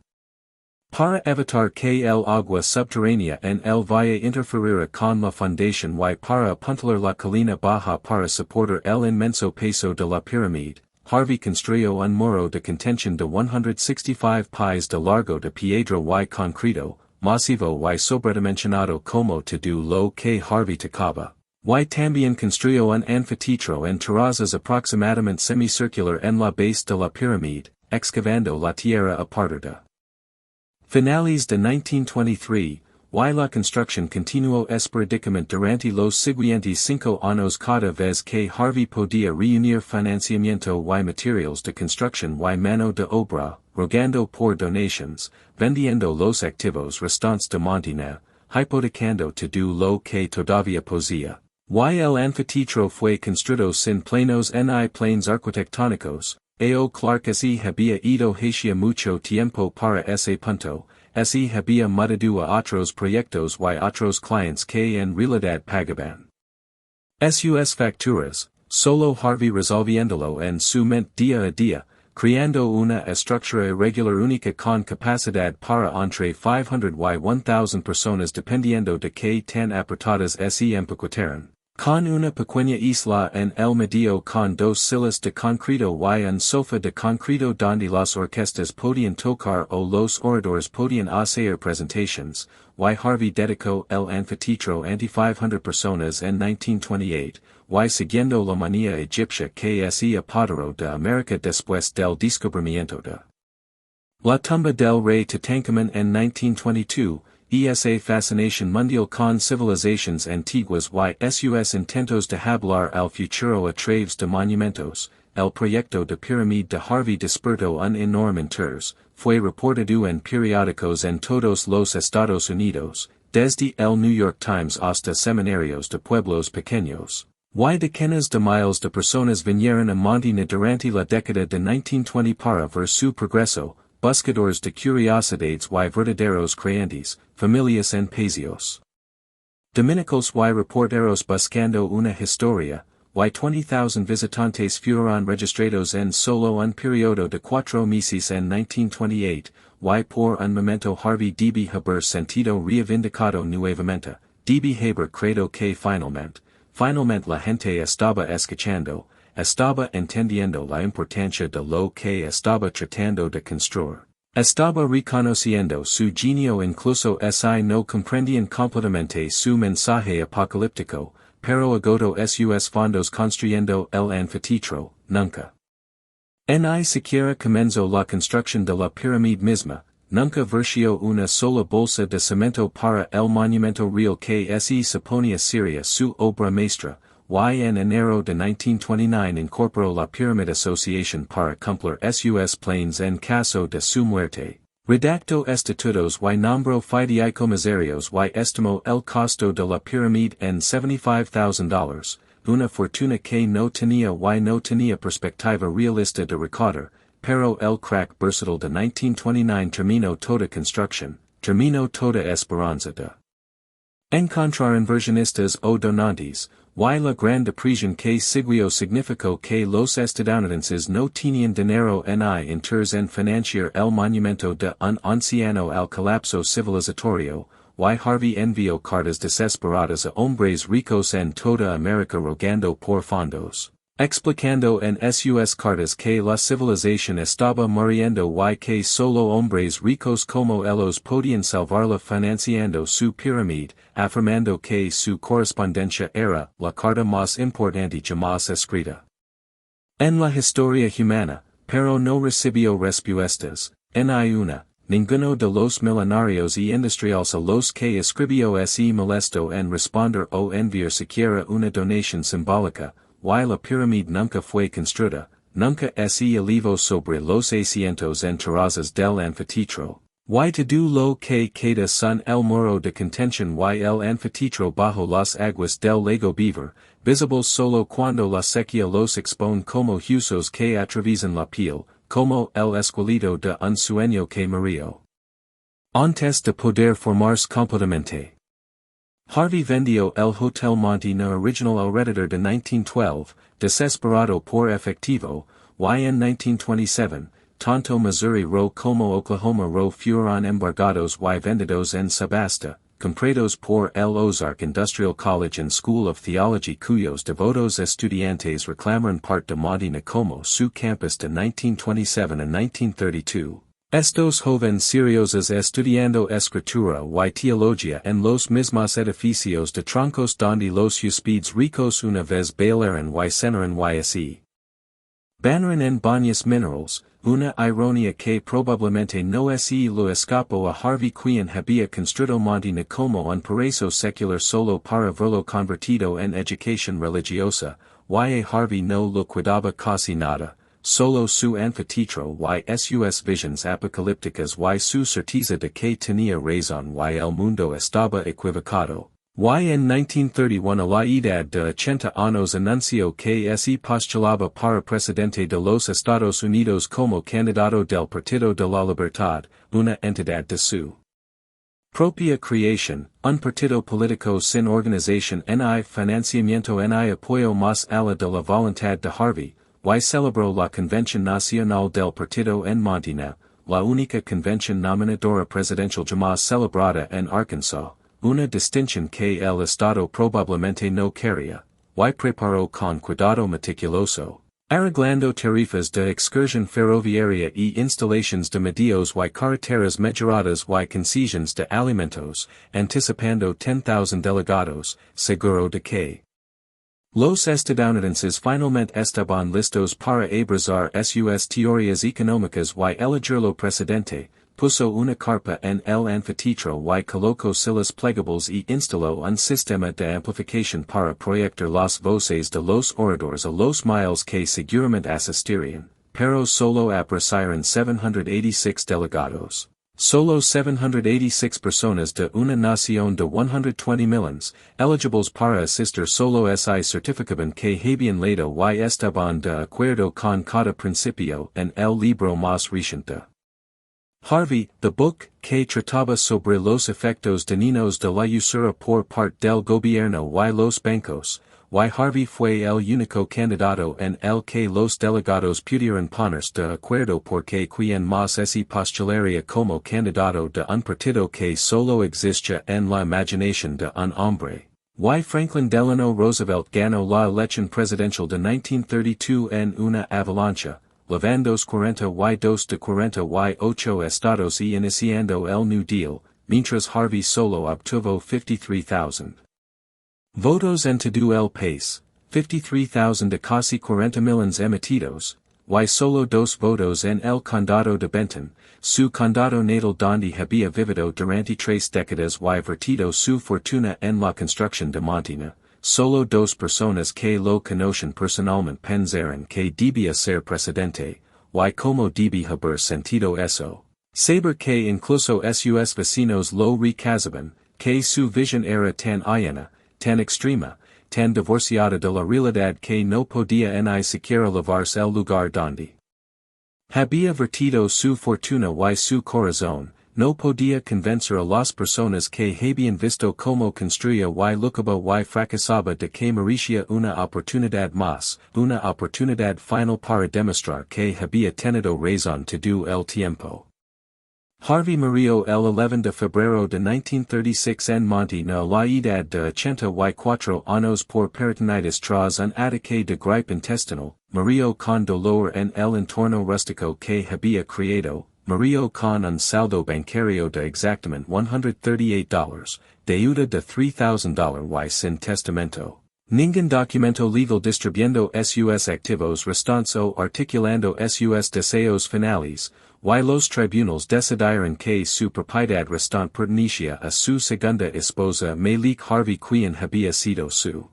Para evitar que el agua subterránea en el valle interfiriera con la fundación y para apuntalar la colina baja para soportar el inmenso peso de la pirámide, Harvey construyó un muro de contención de 165 pies de largo de piedra y concreto, masivo y sobredimensionado como todo lo que Harvey tocaba, y también construyó un anfiteatro en terrazas aproximadamente semicircular en la base de la pirámide, excavando la tierra a partir de finales de 1923, y la construcción continuó esporádicamente durante los siguientes 5 años cada vez que Harvey podía reunir financiamiento y materiales de construcción y mano de obra, rogando por donaciones, vendiendo los activos restantes de montaña, hipotecando todo lo que todavía poseía. Y el anfiteatro fue construido sin planos ni planes arquitectónicos, A.O. Clark se había ido hacía mucho tiempo para ese punto. Se había mudado a otros proyectos y otros clientes que en realidad pagaban sus facturas, solo Harvey resolviéndolo en su mente día a día, creando una estructura irregular única con capacidad para entre 500 y 1,000 personas dependiendo de qué tan apretadas se empaquetaran. Con una pequeña isla en el medio con dos silas de concreto y un sofá de concreto donde las orquestas podían tocar o los oradores podían hacer presentations, y Harvey dedicó el anfiteatro ante 500 personas en 1928, y siguiendo la manía egipcia que se apoderó de América después del descubrimiento de la tumba del rey Tutankamón en 1922, esa fascinación mundial con civilizations antiguas y sus intentos de hablar al futuro a través de monumentos, el proyecto de pirámide de Harvey despertó un enorme interés, fue reportado en periódicos en todos los Estados Unidos, desde el New York Times hasta seminarios de pueblos pequeños. Y decenas de miles de personas vinieron a Montana durante la década de 1920 para ver su progreso, buscadores de curiosidades y verdaderos creyentes, familias en paseos dominicos y reporteros buscando una historia, y 20,000 visitantes fueron registrados en solo un periodo de 4 meses en 1928, y por un momento Harvey debe haber sentido reivindicado nuevamente, debe haber creído que finalmente la gente estaba escuchando, estaba entendiendo la importancia de lo que estaba tratando de construir. Estaba reconociendo su genio incluso si no comprendían completamente su mensaje apocalíptico, pero agotó sus fondos construyendo el anfiteatro, nunca. Ni siquiera comenzó la construcción de la pirámide misma, nunca versió una sola bolsa de cemento para el monumento real que se suponía sería su obra maestra, y en enero de 1929 incorporó la Pyramid Association para cumplir sus planes en caso de su muerte. Redactó estatutos y nombró fideicomisarios y estimó el costo de la pirámide en $75,000, una fortuna que no tenía perspectiva realista de recaudar, pero el crack bursátil de 1929 terminó toda construcción, terminó toda esperanza de encontrar inversionistas o donantes, y la Gran Depresión que siguió significó que los estadounidenses no tenían dinero ni interés en financiar el monumento de un anciano al colapso civilizatorio, y Harvey envió cartas desesperadas a hombres ricos en toda América rogando por fondos, explicando en sus cartas que la civilización estaba muriendo y que solo hombres ricos como ellos podían salvarla financiando su pirámide, afirmando que su correspondencia era la carta más importante jamás escrita en la historia humana, pero no recibió respuestas, ni una. Ninguno de los millonarios y industriales a los que escribió se molestó en responder o enviar siquiera una donación simbólica, y la pirámide nunca fue construida, nunca se elevó sobre los asientos en terrazas del anfiteatro, y todo lo que queda son el muro de contención y el anfiteatro bajo las aguas del lago Beaver, visibles solo cuando la sequía los expone como huesos que atraviesan la piel, como el esqueleto de un sueño que murió antes de poder formarse completamente. Harvey vendió el Hotel Montana original al redditor de 1912, desesperado por efectivo, y en 1927, tanto Missouri Ro como Oklahoma Ro fueron embargados y vendidos en subasta, comprados por el Ozark Industrial College and School of Theology cuyos devotos estudiantes reclamaron parte de Montana como su campus de 1927 a 1932. Estos jóvenes seriosos estudiando escritura y teología en los mismos edificios de troncos donde los huéspedes ricos una vez bailaron y cenaron y así bañaron en baños minerales, una ironía que probablemente no se lo escapó a Harvey quien había construido Montana como un paraíso secular solo para verlo convertido en educación religiosa, y a Harvey no lo cuidaba casi nada. Solo su anfiteatro y sus visions apocalípticas y su certeza de que tenía razón y el mundo estaba equivocado. Y en 1931 a la edad de 80 años anunció que se postulaba para presidente de los Estados Unidos como candidato del Partido de la Libertad, una entidad de su propia creación, un partido político sin organización ni financiamiento ni apoyo más allá de la voluntad de Harvey. Y celebró la Convención Nacional del Partido en Montana, la única convención nominadora presidencial jamás celebrada en Arkansas, una distinción que el Estado probablemente no quería, y preparó con cuidado meticuloso, arreglando tarifas de excursión ferroviaria y instalaciones de medios y carreteras mejoradas y concesiones de alimentos, anticipando 10,000 delegados, seguro de que los estadounidenses finalmente estaban listos para abrazar sus teorías económicas y elegirlo presidente, puso una carpa en el anfiteatro y colocó sillas plegables y instaló un sistema de amplificación para proyectar las voces de los oradores a los miles que seguramente asistirían, pero solo abrazaron 786 delegados. Solo 786 personas de una nación de 120 millones, eligibles para asistir solo se certificaban que habían leído y estaban de acuerdo con cada principio en el libro más reciente. Harvey, the book, que trataba sobre los efectos dañinos de la usura por parte del gobierno y los bancos, y Harvey fue el único candidato en el que los delegados pudieron ponerse de acuerdo porque quien más se postularía como candidato de un partido que solo existía en la imaginación de un hombre. Y Franklin Delano Roosevelt ganó la elección presidencial de 1932 en una avalancha, levandos 42 de 48 estados y iniciando el New Deal, mientras Harvey solo obtuvo 53,000 votos en todo el país, 53,000 de casi 40 millones emitidos, y solo 2 votos en el condado de Benton, su condado natal donde había vivido durante 3 décadas y vertido su fortuna en la construcción de montaña. Solo 2 personas que lo conocen personalmente pensaron que debía ser presidente, y como debía haber sentido eso. Saber que incluso sus vecinos lo rechazaban, que su visión era tan allana, tan extrema, tan divorciada de la realidad que no podía ni siquiera lavarse el lugar donde había vertido su fortuna y su corazón, no podía convencer a las personas que habían visto cómo construía y luchaba y fracasaba de que merecía una oportunidad más, una oportunidad final para demostrar que había tenido razón todo el tiempo. Harvey murió el 11 de febrero de 1936 en Monte na la edad de 84 años por peritonitis tras un ataque de gripe intestinal, murió con dolor en el entorno rústico que había creado, murió con un saldo bancario de exactamente $138, deuda de $3,000 y sin testamento. Ningún documento legal distribuyendo sus activos restantes o articulando sus deseos finales, y los tribunales decidieron que su propiedad restante pertenecía a su segunda esposa Malik Harvey quien había sido su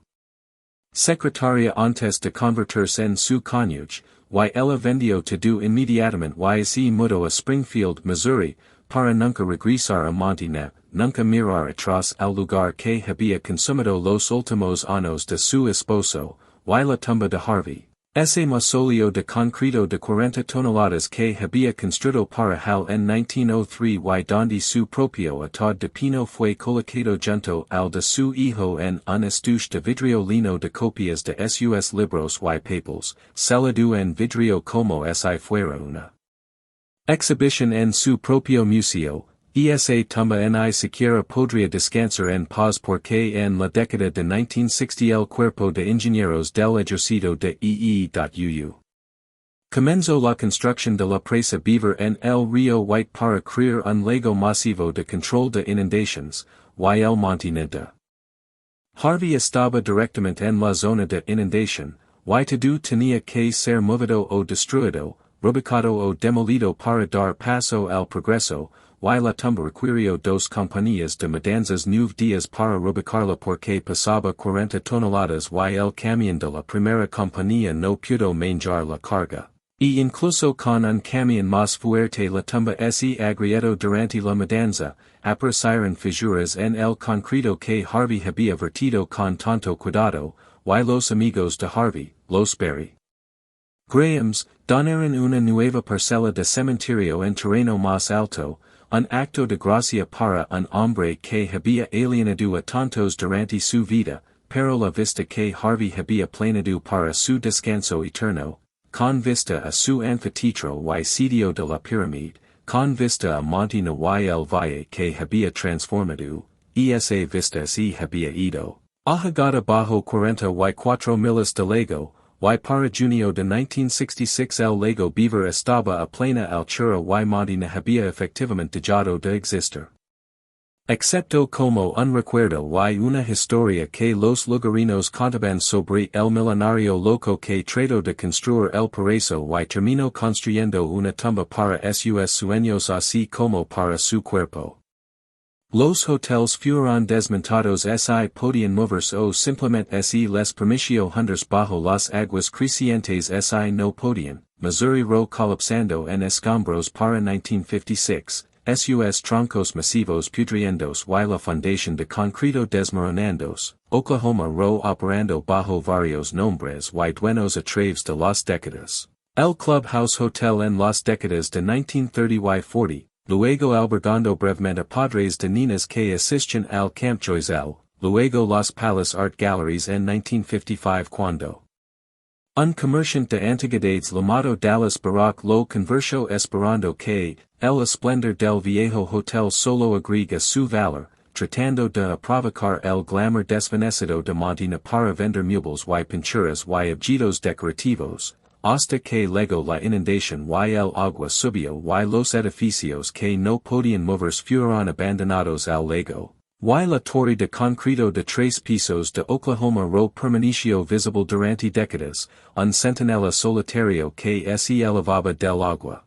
secretaria antes de convertirse en su cónyuge, y ella vendió todo inmediatamente y se mudó a Springfield, Missouri, para nunca regresar a Montana, nunca mirar atrás al lugar que había consumido los últimos años de su esposo, y la tumba de Harvey. Ese mausoleo de concreto de 40 toneladas que había construido para él en 1903 y donde su propio ataúd de pino fue colocado junto al de su hijo en un estuche de vidrio lino de copias de sus libros y papeles, sellado en vidrio como si fuera una exhibición en su propio museo. Esa tumba ni siquiera podría descansar en paz porque en la década de 1960 el cuerpo de ingenieros del ejército de EE.UU comenzó la construcción de la presa Beaver en el río White para crear un lago masivo de control de inundaciones, y el Montana de Harvey estaba directamente en la zona de inundación, y todo tenía que ser movido o destruido, rubicado o demolido para dar paso al progreso, y la tumba requirió 2 compañías de mudanzas 9 días para rubicarla porque pesaba 40 toneladas y el camión de la primera compañía no pudo manejar la carga. Y incluso con un camión más fuerte la tumba se agrietó durante la mudanza, aparecieron fisuras en el concreto que Harvey había vertido con tanto cuidado, y los amigos de Harvey, los Berry Grahams, donaron una nueva parcela de cementerio en terreno más alto, un acto de gracia para un hombre que había alienado a tantos durante su vida, pero la vista que Harvey había planeado para su descanso eterno, con vista a su anfiteatro y sitio de la pirámide, con vista a Montana y el valle que había transformado, esa vistas y había ido. Ahogada bajo 40 y 4 miles de lego, y para junio de 1966 el lago Beaver estaba a plena altura y monte no había efectivamente dejado de existir. Excepto como un recuerdo y una historia que los lugarinos contaban sobre el millonario loco que trató de construir el paraíso y terminó construyendo una tumba para sus sueños así como para su cuerpo. Los hoteles fueron desmontados si podían moverse o simplemente si les permitió hundir bajo las aguas crecientes si no podían. Missouri ro colapsando en escombros para 1956, sus troncos masivos pudriendos y la fundación de concreto desmoronandos. Oklahoma ro operando bajo varios nombres y dueños a través de las décadas. El Clubhouse Hotel en las décadas de 1930 y 40. Luego albergando brevemente padres de niñas que asisten al Camp Joiselle, luego las Palace Art Galleries en 1955 cuando un comerciante de antigüedades llamado Dallas Barak lo convirtió esperando que el esplendor del viejo hotel solo agrega su valor, tratando de provocar el glamour desvanecido de Montina para vender muebles y pinturas y objetos decorativos. Hasta que luego la inundación y el agua subió y los edificios que no podían moverse fueron abandonados al lago, y la torre de concreto de 3 pisos de Oklahoma ro permaneció visible durante décadas, un centinela solitario que se elevaba del agua.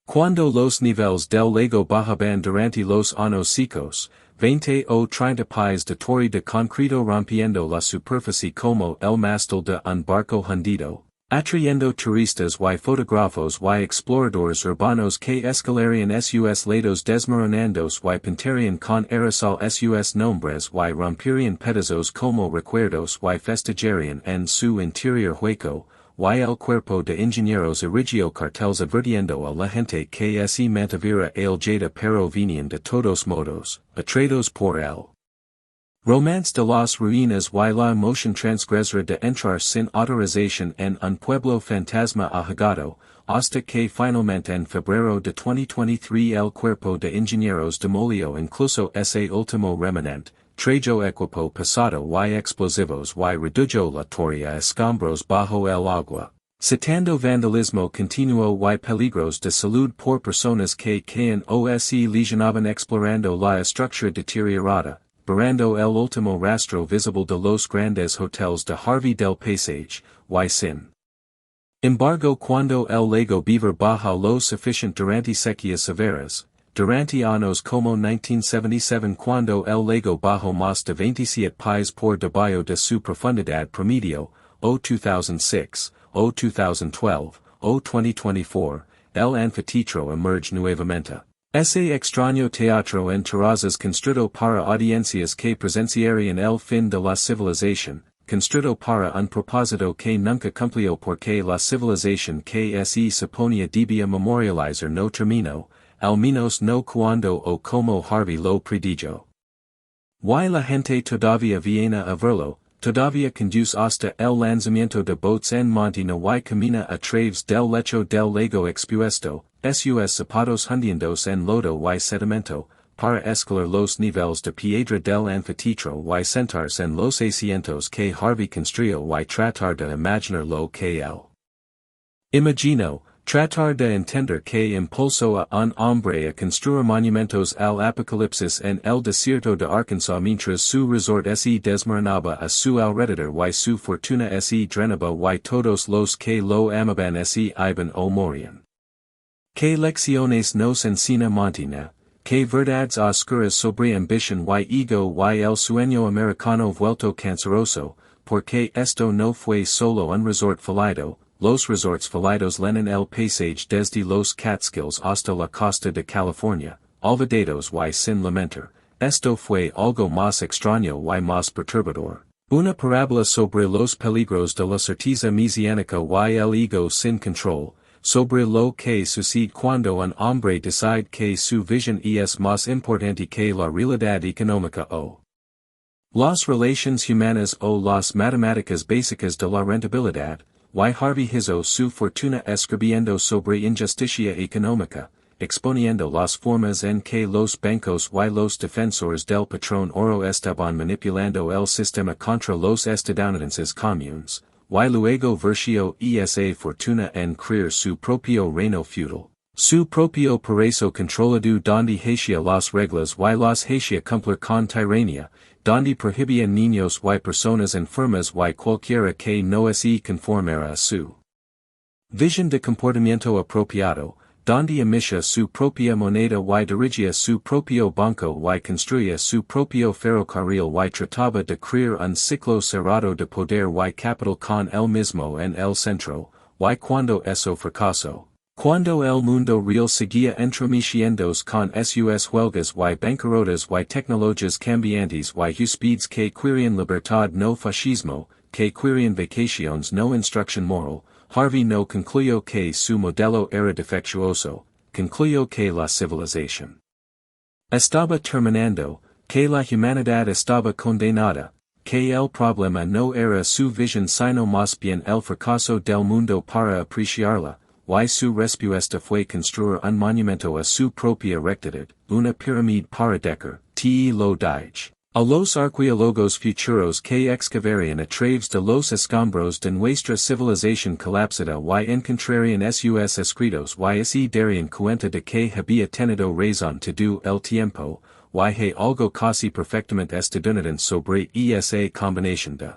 Cuando los niveles del lago bajaban durante los años secos, 20 o 30 pies de torre de concreto rompiendo la superficie como el mástil de un barco hundido. Atrayendo turistas y fotógrafos y exploradores urbanos que escalarían sus lados desmoronandos y pintarían con aerosol sus nombres y romperían pedazos como recuerdos y festejarían en su interior hueco, y el cuerpo de ingenieros erigió carteles advirtiendo a la gente que se mantuviera el jada pero venían de todos modos, atraídos por él. Romance de las ruinas y la emoción transgresora de entrar sin autorización en un pueblo fantasma ahogado, hasta que finalmente en febrero de 2023 el cuerpo de ingenieros demolió incluso ese último remanente, trajo equipo pesado y explosivos y redujo la torre a escombros bajo el agua, citando vandalismo continuo y peligros de salud por personas que caen o se lesionaban explorando la estructura deteriorada. Barrando el último rastro visible de los grandes hoteles de Harvey del Paisage, y sin embargo cuando el lago Beaver baja lo suficiente durante sequías severas, durante años como 1977 cuando el lago bajó más de 27 pies por debajo de su profundidad promedio, o 2006, o 2012, o 2024, el anfiteatro emerge nuevamente. Ese extraño teatro en terrazas construido para audiencias que presenciarían el fin de la civilización, construido para un propósito que nunca cumplió porque la civilización que se suponía debía memorializar no terminó, al menos no cuando o como Harvey lo predijo. Y la gente todavía viene a verlo, todavía conduce hasta el lanzamiento de boats en Montina y camina a través del lecho del lago expuesto, sus zapatos hundiendos en lodo y sedimento, para escalar los niveles de piedra del anfiteatro y sentarse en los asientos que Harvey construyó y tratar de imaginar lo que él imaginó, tratar de entender que impulsó a un hombre a construir monumentos al apocalipsis en el desierto de Arkansas mientras su resort se desmoronaba a su alrededor y su fortuna se drenaba y todos los que lo amaban se iban o morían. ¿Qué lecciones nos enseña Montina? ¿Qué verdades oscuras sobre ambición y ego y el sueño americano vuelto canceroso? Porque esto no fue solo un resort fallido, los resorts fallidos llenan el paisage desde los Catskills hasta la costa de California, olvidados y sin lamentar. Esto fue algo más extraño y más perturbador. Una parábola sobre los peligros de la certeza mesiánica y el ego sin control. Sobre lo que sucede cuando un hombre decide que su visión es más importante que la realidad económica o las relaciones humanas o las matemáticas básicas de la rentabilidad, y Harvey hizo su fortuna escribiendo sobre injusticia económica, exponiendo las formas en que los bancos y los defensores del patrón oro estaban manipulando el sistema contra los estadounidenses comunes, y luego versió esa fortuna en crear su propio reino feudal. Su propio paraíso controlado donde hacía las reglas y las hacía cumplir con tirania, donde prohibía niños y personas enfermas y cualquiera que no se conformara a su visión de comportamiento apropiado, donde emitía su propia moneda y dirigia su propio banco y construía su propio ferrocarril y trataba de crear un ciclo cerrado de poder y capital con él mismo en el centro, y cuando eso fracasó. Cuando el mundo real seguía entrometiéndose con sus huelgas y bancarrotas y tecnologías cambiantes y huéspedes que querían libertad no fascismo, que querían vacaciones no instrucción moral, Harvey no concluyó que su modelo era defectuoso, concluyó que la civilización estaba terminando, que la humanidad estaba condenada, que el problema no era su visión sino más bien el fracaso del mundo para apreciarla. Y su respuesta fue construir un monumento a su propia rectitud, una pirámide para decar, te lo dije. A los arqueólogos futuros que excavarían a través de los escombros de nuestra civilización colapsada y encontrarían sus escritos y se darían cuenta de que había tenido razón todo el tiempo, y hay algo casi perfectamente estadounidense sobre esa combinación de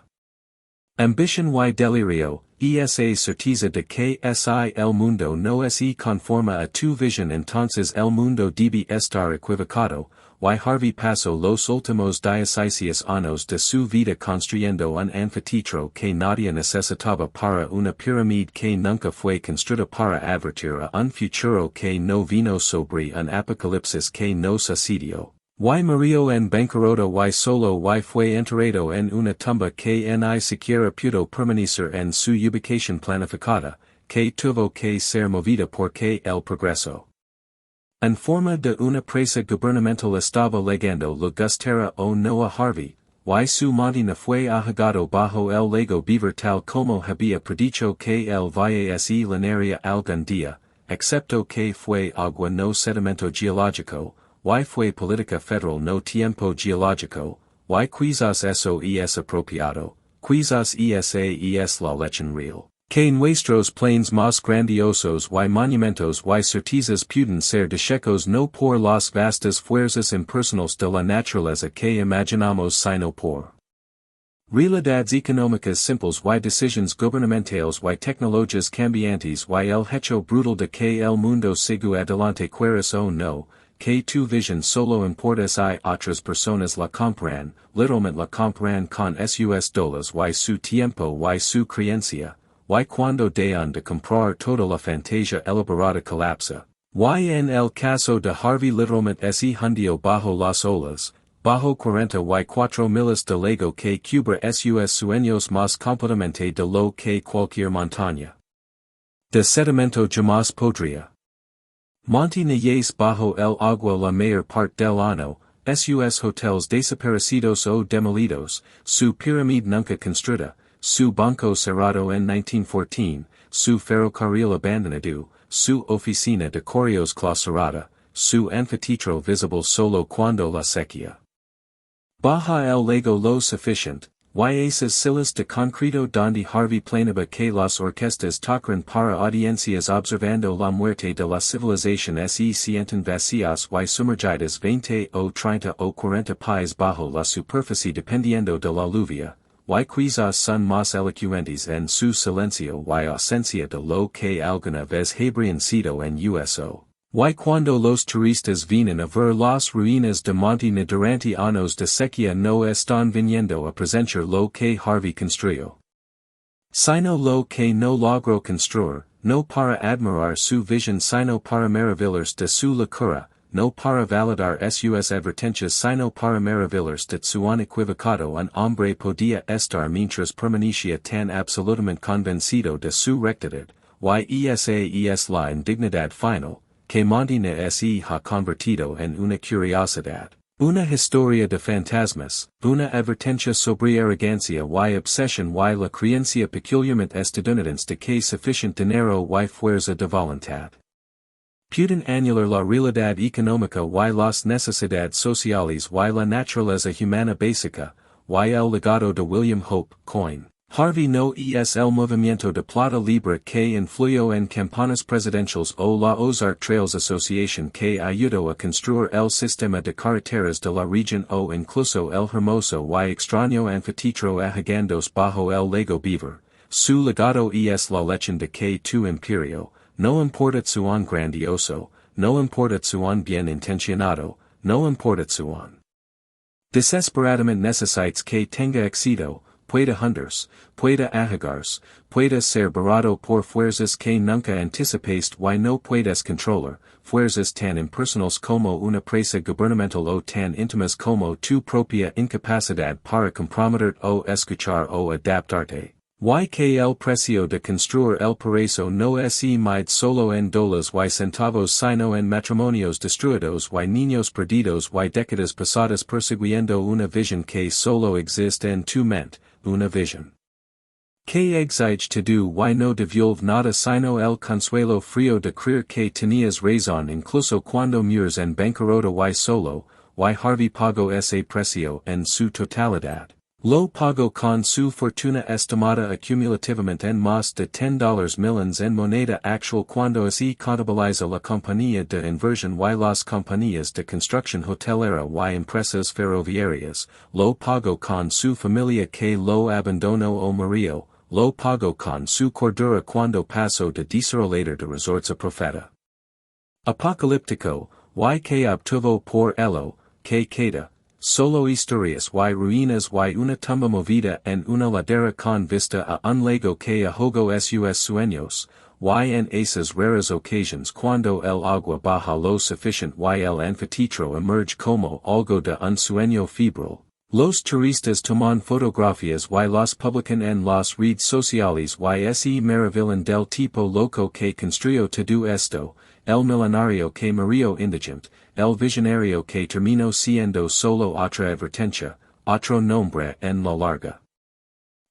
ambición y delirio, esa certeza de que si el mundo no se conforma a tu visión entonces el mundo debe estar equivocado, y Harvey pasó los últimos 16 años de su vida construyendo un anfiteatro que nadie necesitaba para una pirámide que nunca fue construida para advertir a un futuro que no vino sobre un apocalipsis que no sucedió. Y murió en bancarrota y solo y fue enterrado en una tumba que ni siquiera pudo permanecer en su ubicación planificada, que tuvo que ser movida porque el progreso en forma de una presa gubernamental estaba legando le gustara o no a Harvey, y su montina fue ahogado bajo el lago Beaver tal como había predicho que el valle se llenaría algún día, excepto que fue agua no sedimento geológico, y fue política federal no tiempo geológico, y quizás eso es apropiado, quizás esa es la lección real, que nuestros planes más grandiosos y monumentos y certezas pueden ser deshechos no por las vastas fuerzas impersonales de la naturaleza que imaginamos sino por realidades económicas simples y decisiones gubernamentales y tecnologías cambiantes y el hecho brutal de que el mundo sigue adelante quieras o no, que tu visión solo importa si otras personas la compran, literalmente la compran con sus dólares y su tiempo y su creencia, y cuando dejan de comprar toda la fantasia elaborada colapsa, y en el caso de Harvey literalmente se hundió bajo las olas, bajo 44 miles de lago que cubra sus sueños más completamente de lo que cualquier montaña de sedimento jamás podría. Montañas bajo el agua la mayor parte del año, sus hotels desaparecidos o demolidos, su pirámide nunca construida, su banco cerrado en 1914, su ferrocarril abandonado, su oficina de correos clausurada, su anfiteatro visible solo cuando la sequía baja el lago lo suficiente, y esas silas de concreto donde Harvey planeaba que las orquestas tocaran para audiencias observando la muerte de la civilización se sienten vacías y sumergidas 20 o 30 o 40 pies bajo la superficie dependiendo de la lluvia, y quizás son más elocuentes en su silencio y ausencia de lo que alguna vez habrían sido en uso. Y cuando los turistas vienen a ver las ruinas de montaña durante años de sequía no están viniendo a presenciar lo que Harvey construyó, sino lo que no logró construir, no para admirar su visión sino para maravillarse de su locura, no para validar sus advertencias sino para maravillarse de su unequivocado un hombre podía estar mientras permanecía tan absolutamente convencido de su rectitud, y esa es la indignidad final, que montaña se ha convertido en una curiosidad, una historia de fantasmas, una advertencia sobre arrogancia y obsesión y la creencia peculiarmente estadounidense de que suficiente dinero y fuerza de voluntad Pueden anular la realidad económica y las necesidades sociales y la naturaleza humana básica, y el legado de William Hope, Coin. Harvey no es el movimiento de plata libre que influyó en campañas presidenciales o la Ozark Trails Association que ayudó a construir el sistema de carreteras de la región o incluso el hermoso y extraño anfiteatro agigandos bajo el lago Beaver. Su legado es la leyenda que tu imperio, no importa su grandioso, no importa su bien intencionado, no importa su desesperadamente necesites que tenga éxito, pueda hundirse, pueda agigarse, pueda ser barrado por fuerzas que nunca anticipaste y no puedes controlar, fuerzas tan impersonales como una presa gubernamental o tan íntimas como tu propia incapacidad para comprometer o escuchar o adaptarte. Y que el precio de construir el paraíso no es mide solo en dólares y centavos sino en matrimonios destruidos y niños perdidos y décadas pasadas persiguiendo una visión que solo existe en tu mente, una visión que exige to do y no devuelve nada sino el consuelo frío de creer que tenías razón incluso cuando mures en bancarrota y solo, y Harvey pagó ese precio en su totalidad. Lo pagó con su fortuna estimada acumulativamente en más de $10 millones en moneda actual cuando se contabiliza la compañía de inversión y las compañías de construcción hotelera y empresas ferroviarias, lo pagó con su familia que lo abandonó o murió, lo pagó con su cordura cuando pasó de desarrollador de resorts a profeta apocalíptico, y que obtuvo por ello, que queda solo historias y ruinas y una tumba movida en una ladera con vista a un lago que ahogó sus sueños, y en esas raras ocasiones cuando el agua baja lo suficiente y el anfiteatro emerge como algo de un sueño febril. Los turistas toman fotografías y las publican en las redes sociales y se maravillan del tipo loco que construyó todo esto, el millonario que murió indigente, el visionario que terminó siendo solo otra advertencia, otro nombre en la larga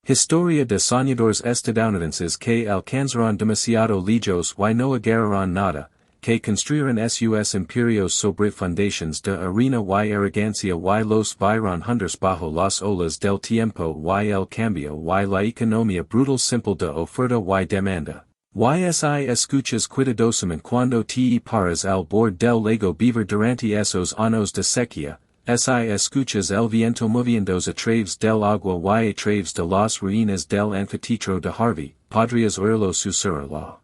historia de soñadores estadounidenses que alcanzaron demasiado lejos y no agarraron nada, que construyeron sus imperios sobre fundaciones de arena y arrogancia y los vieron hundirse bajo las olas del tiempo y el cambio y la economía brutal simple de oferta y demanda. Si escuchas cuidadosamente cuando te paras al bord del lago Beaver durante esos años de sequía, si escuchas el viento moviéndose a través del agua y a través de las ruinas del anfiteatro de Harvey, podrías oírlo susurrar la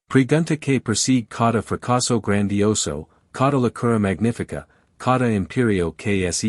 pregunta que persigue cada fracaso grandioso, cada locura magnífica, cada imperio que es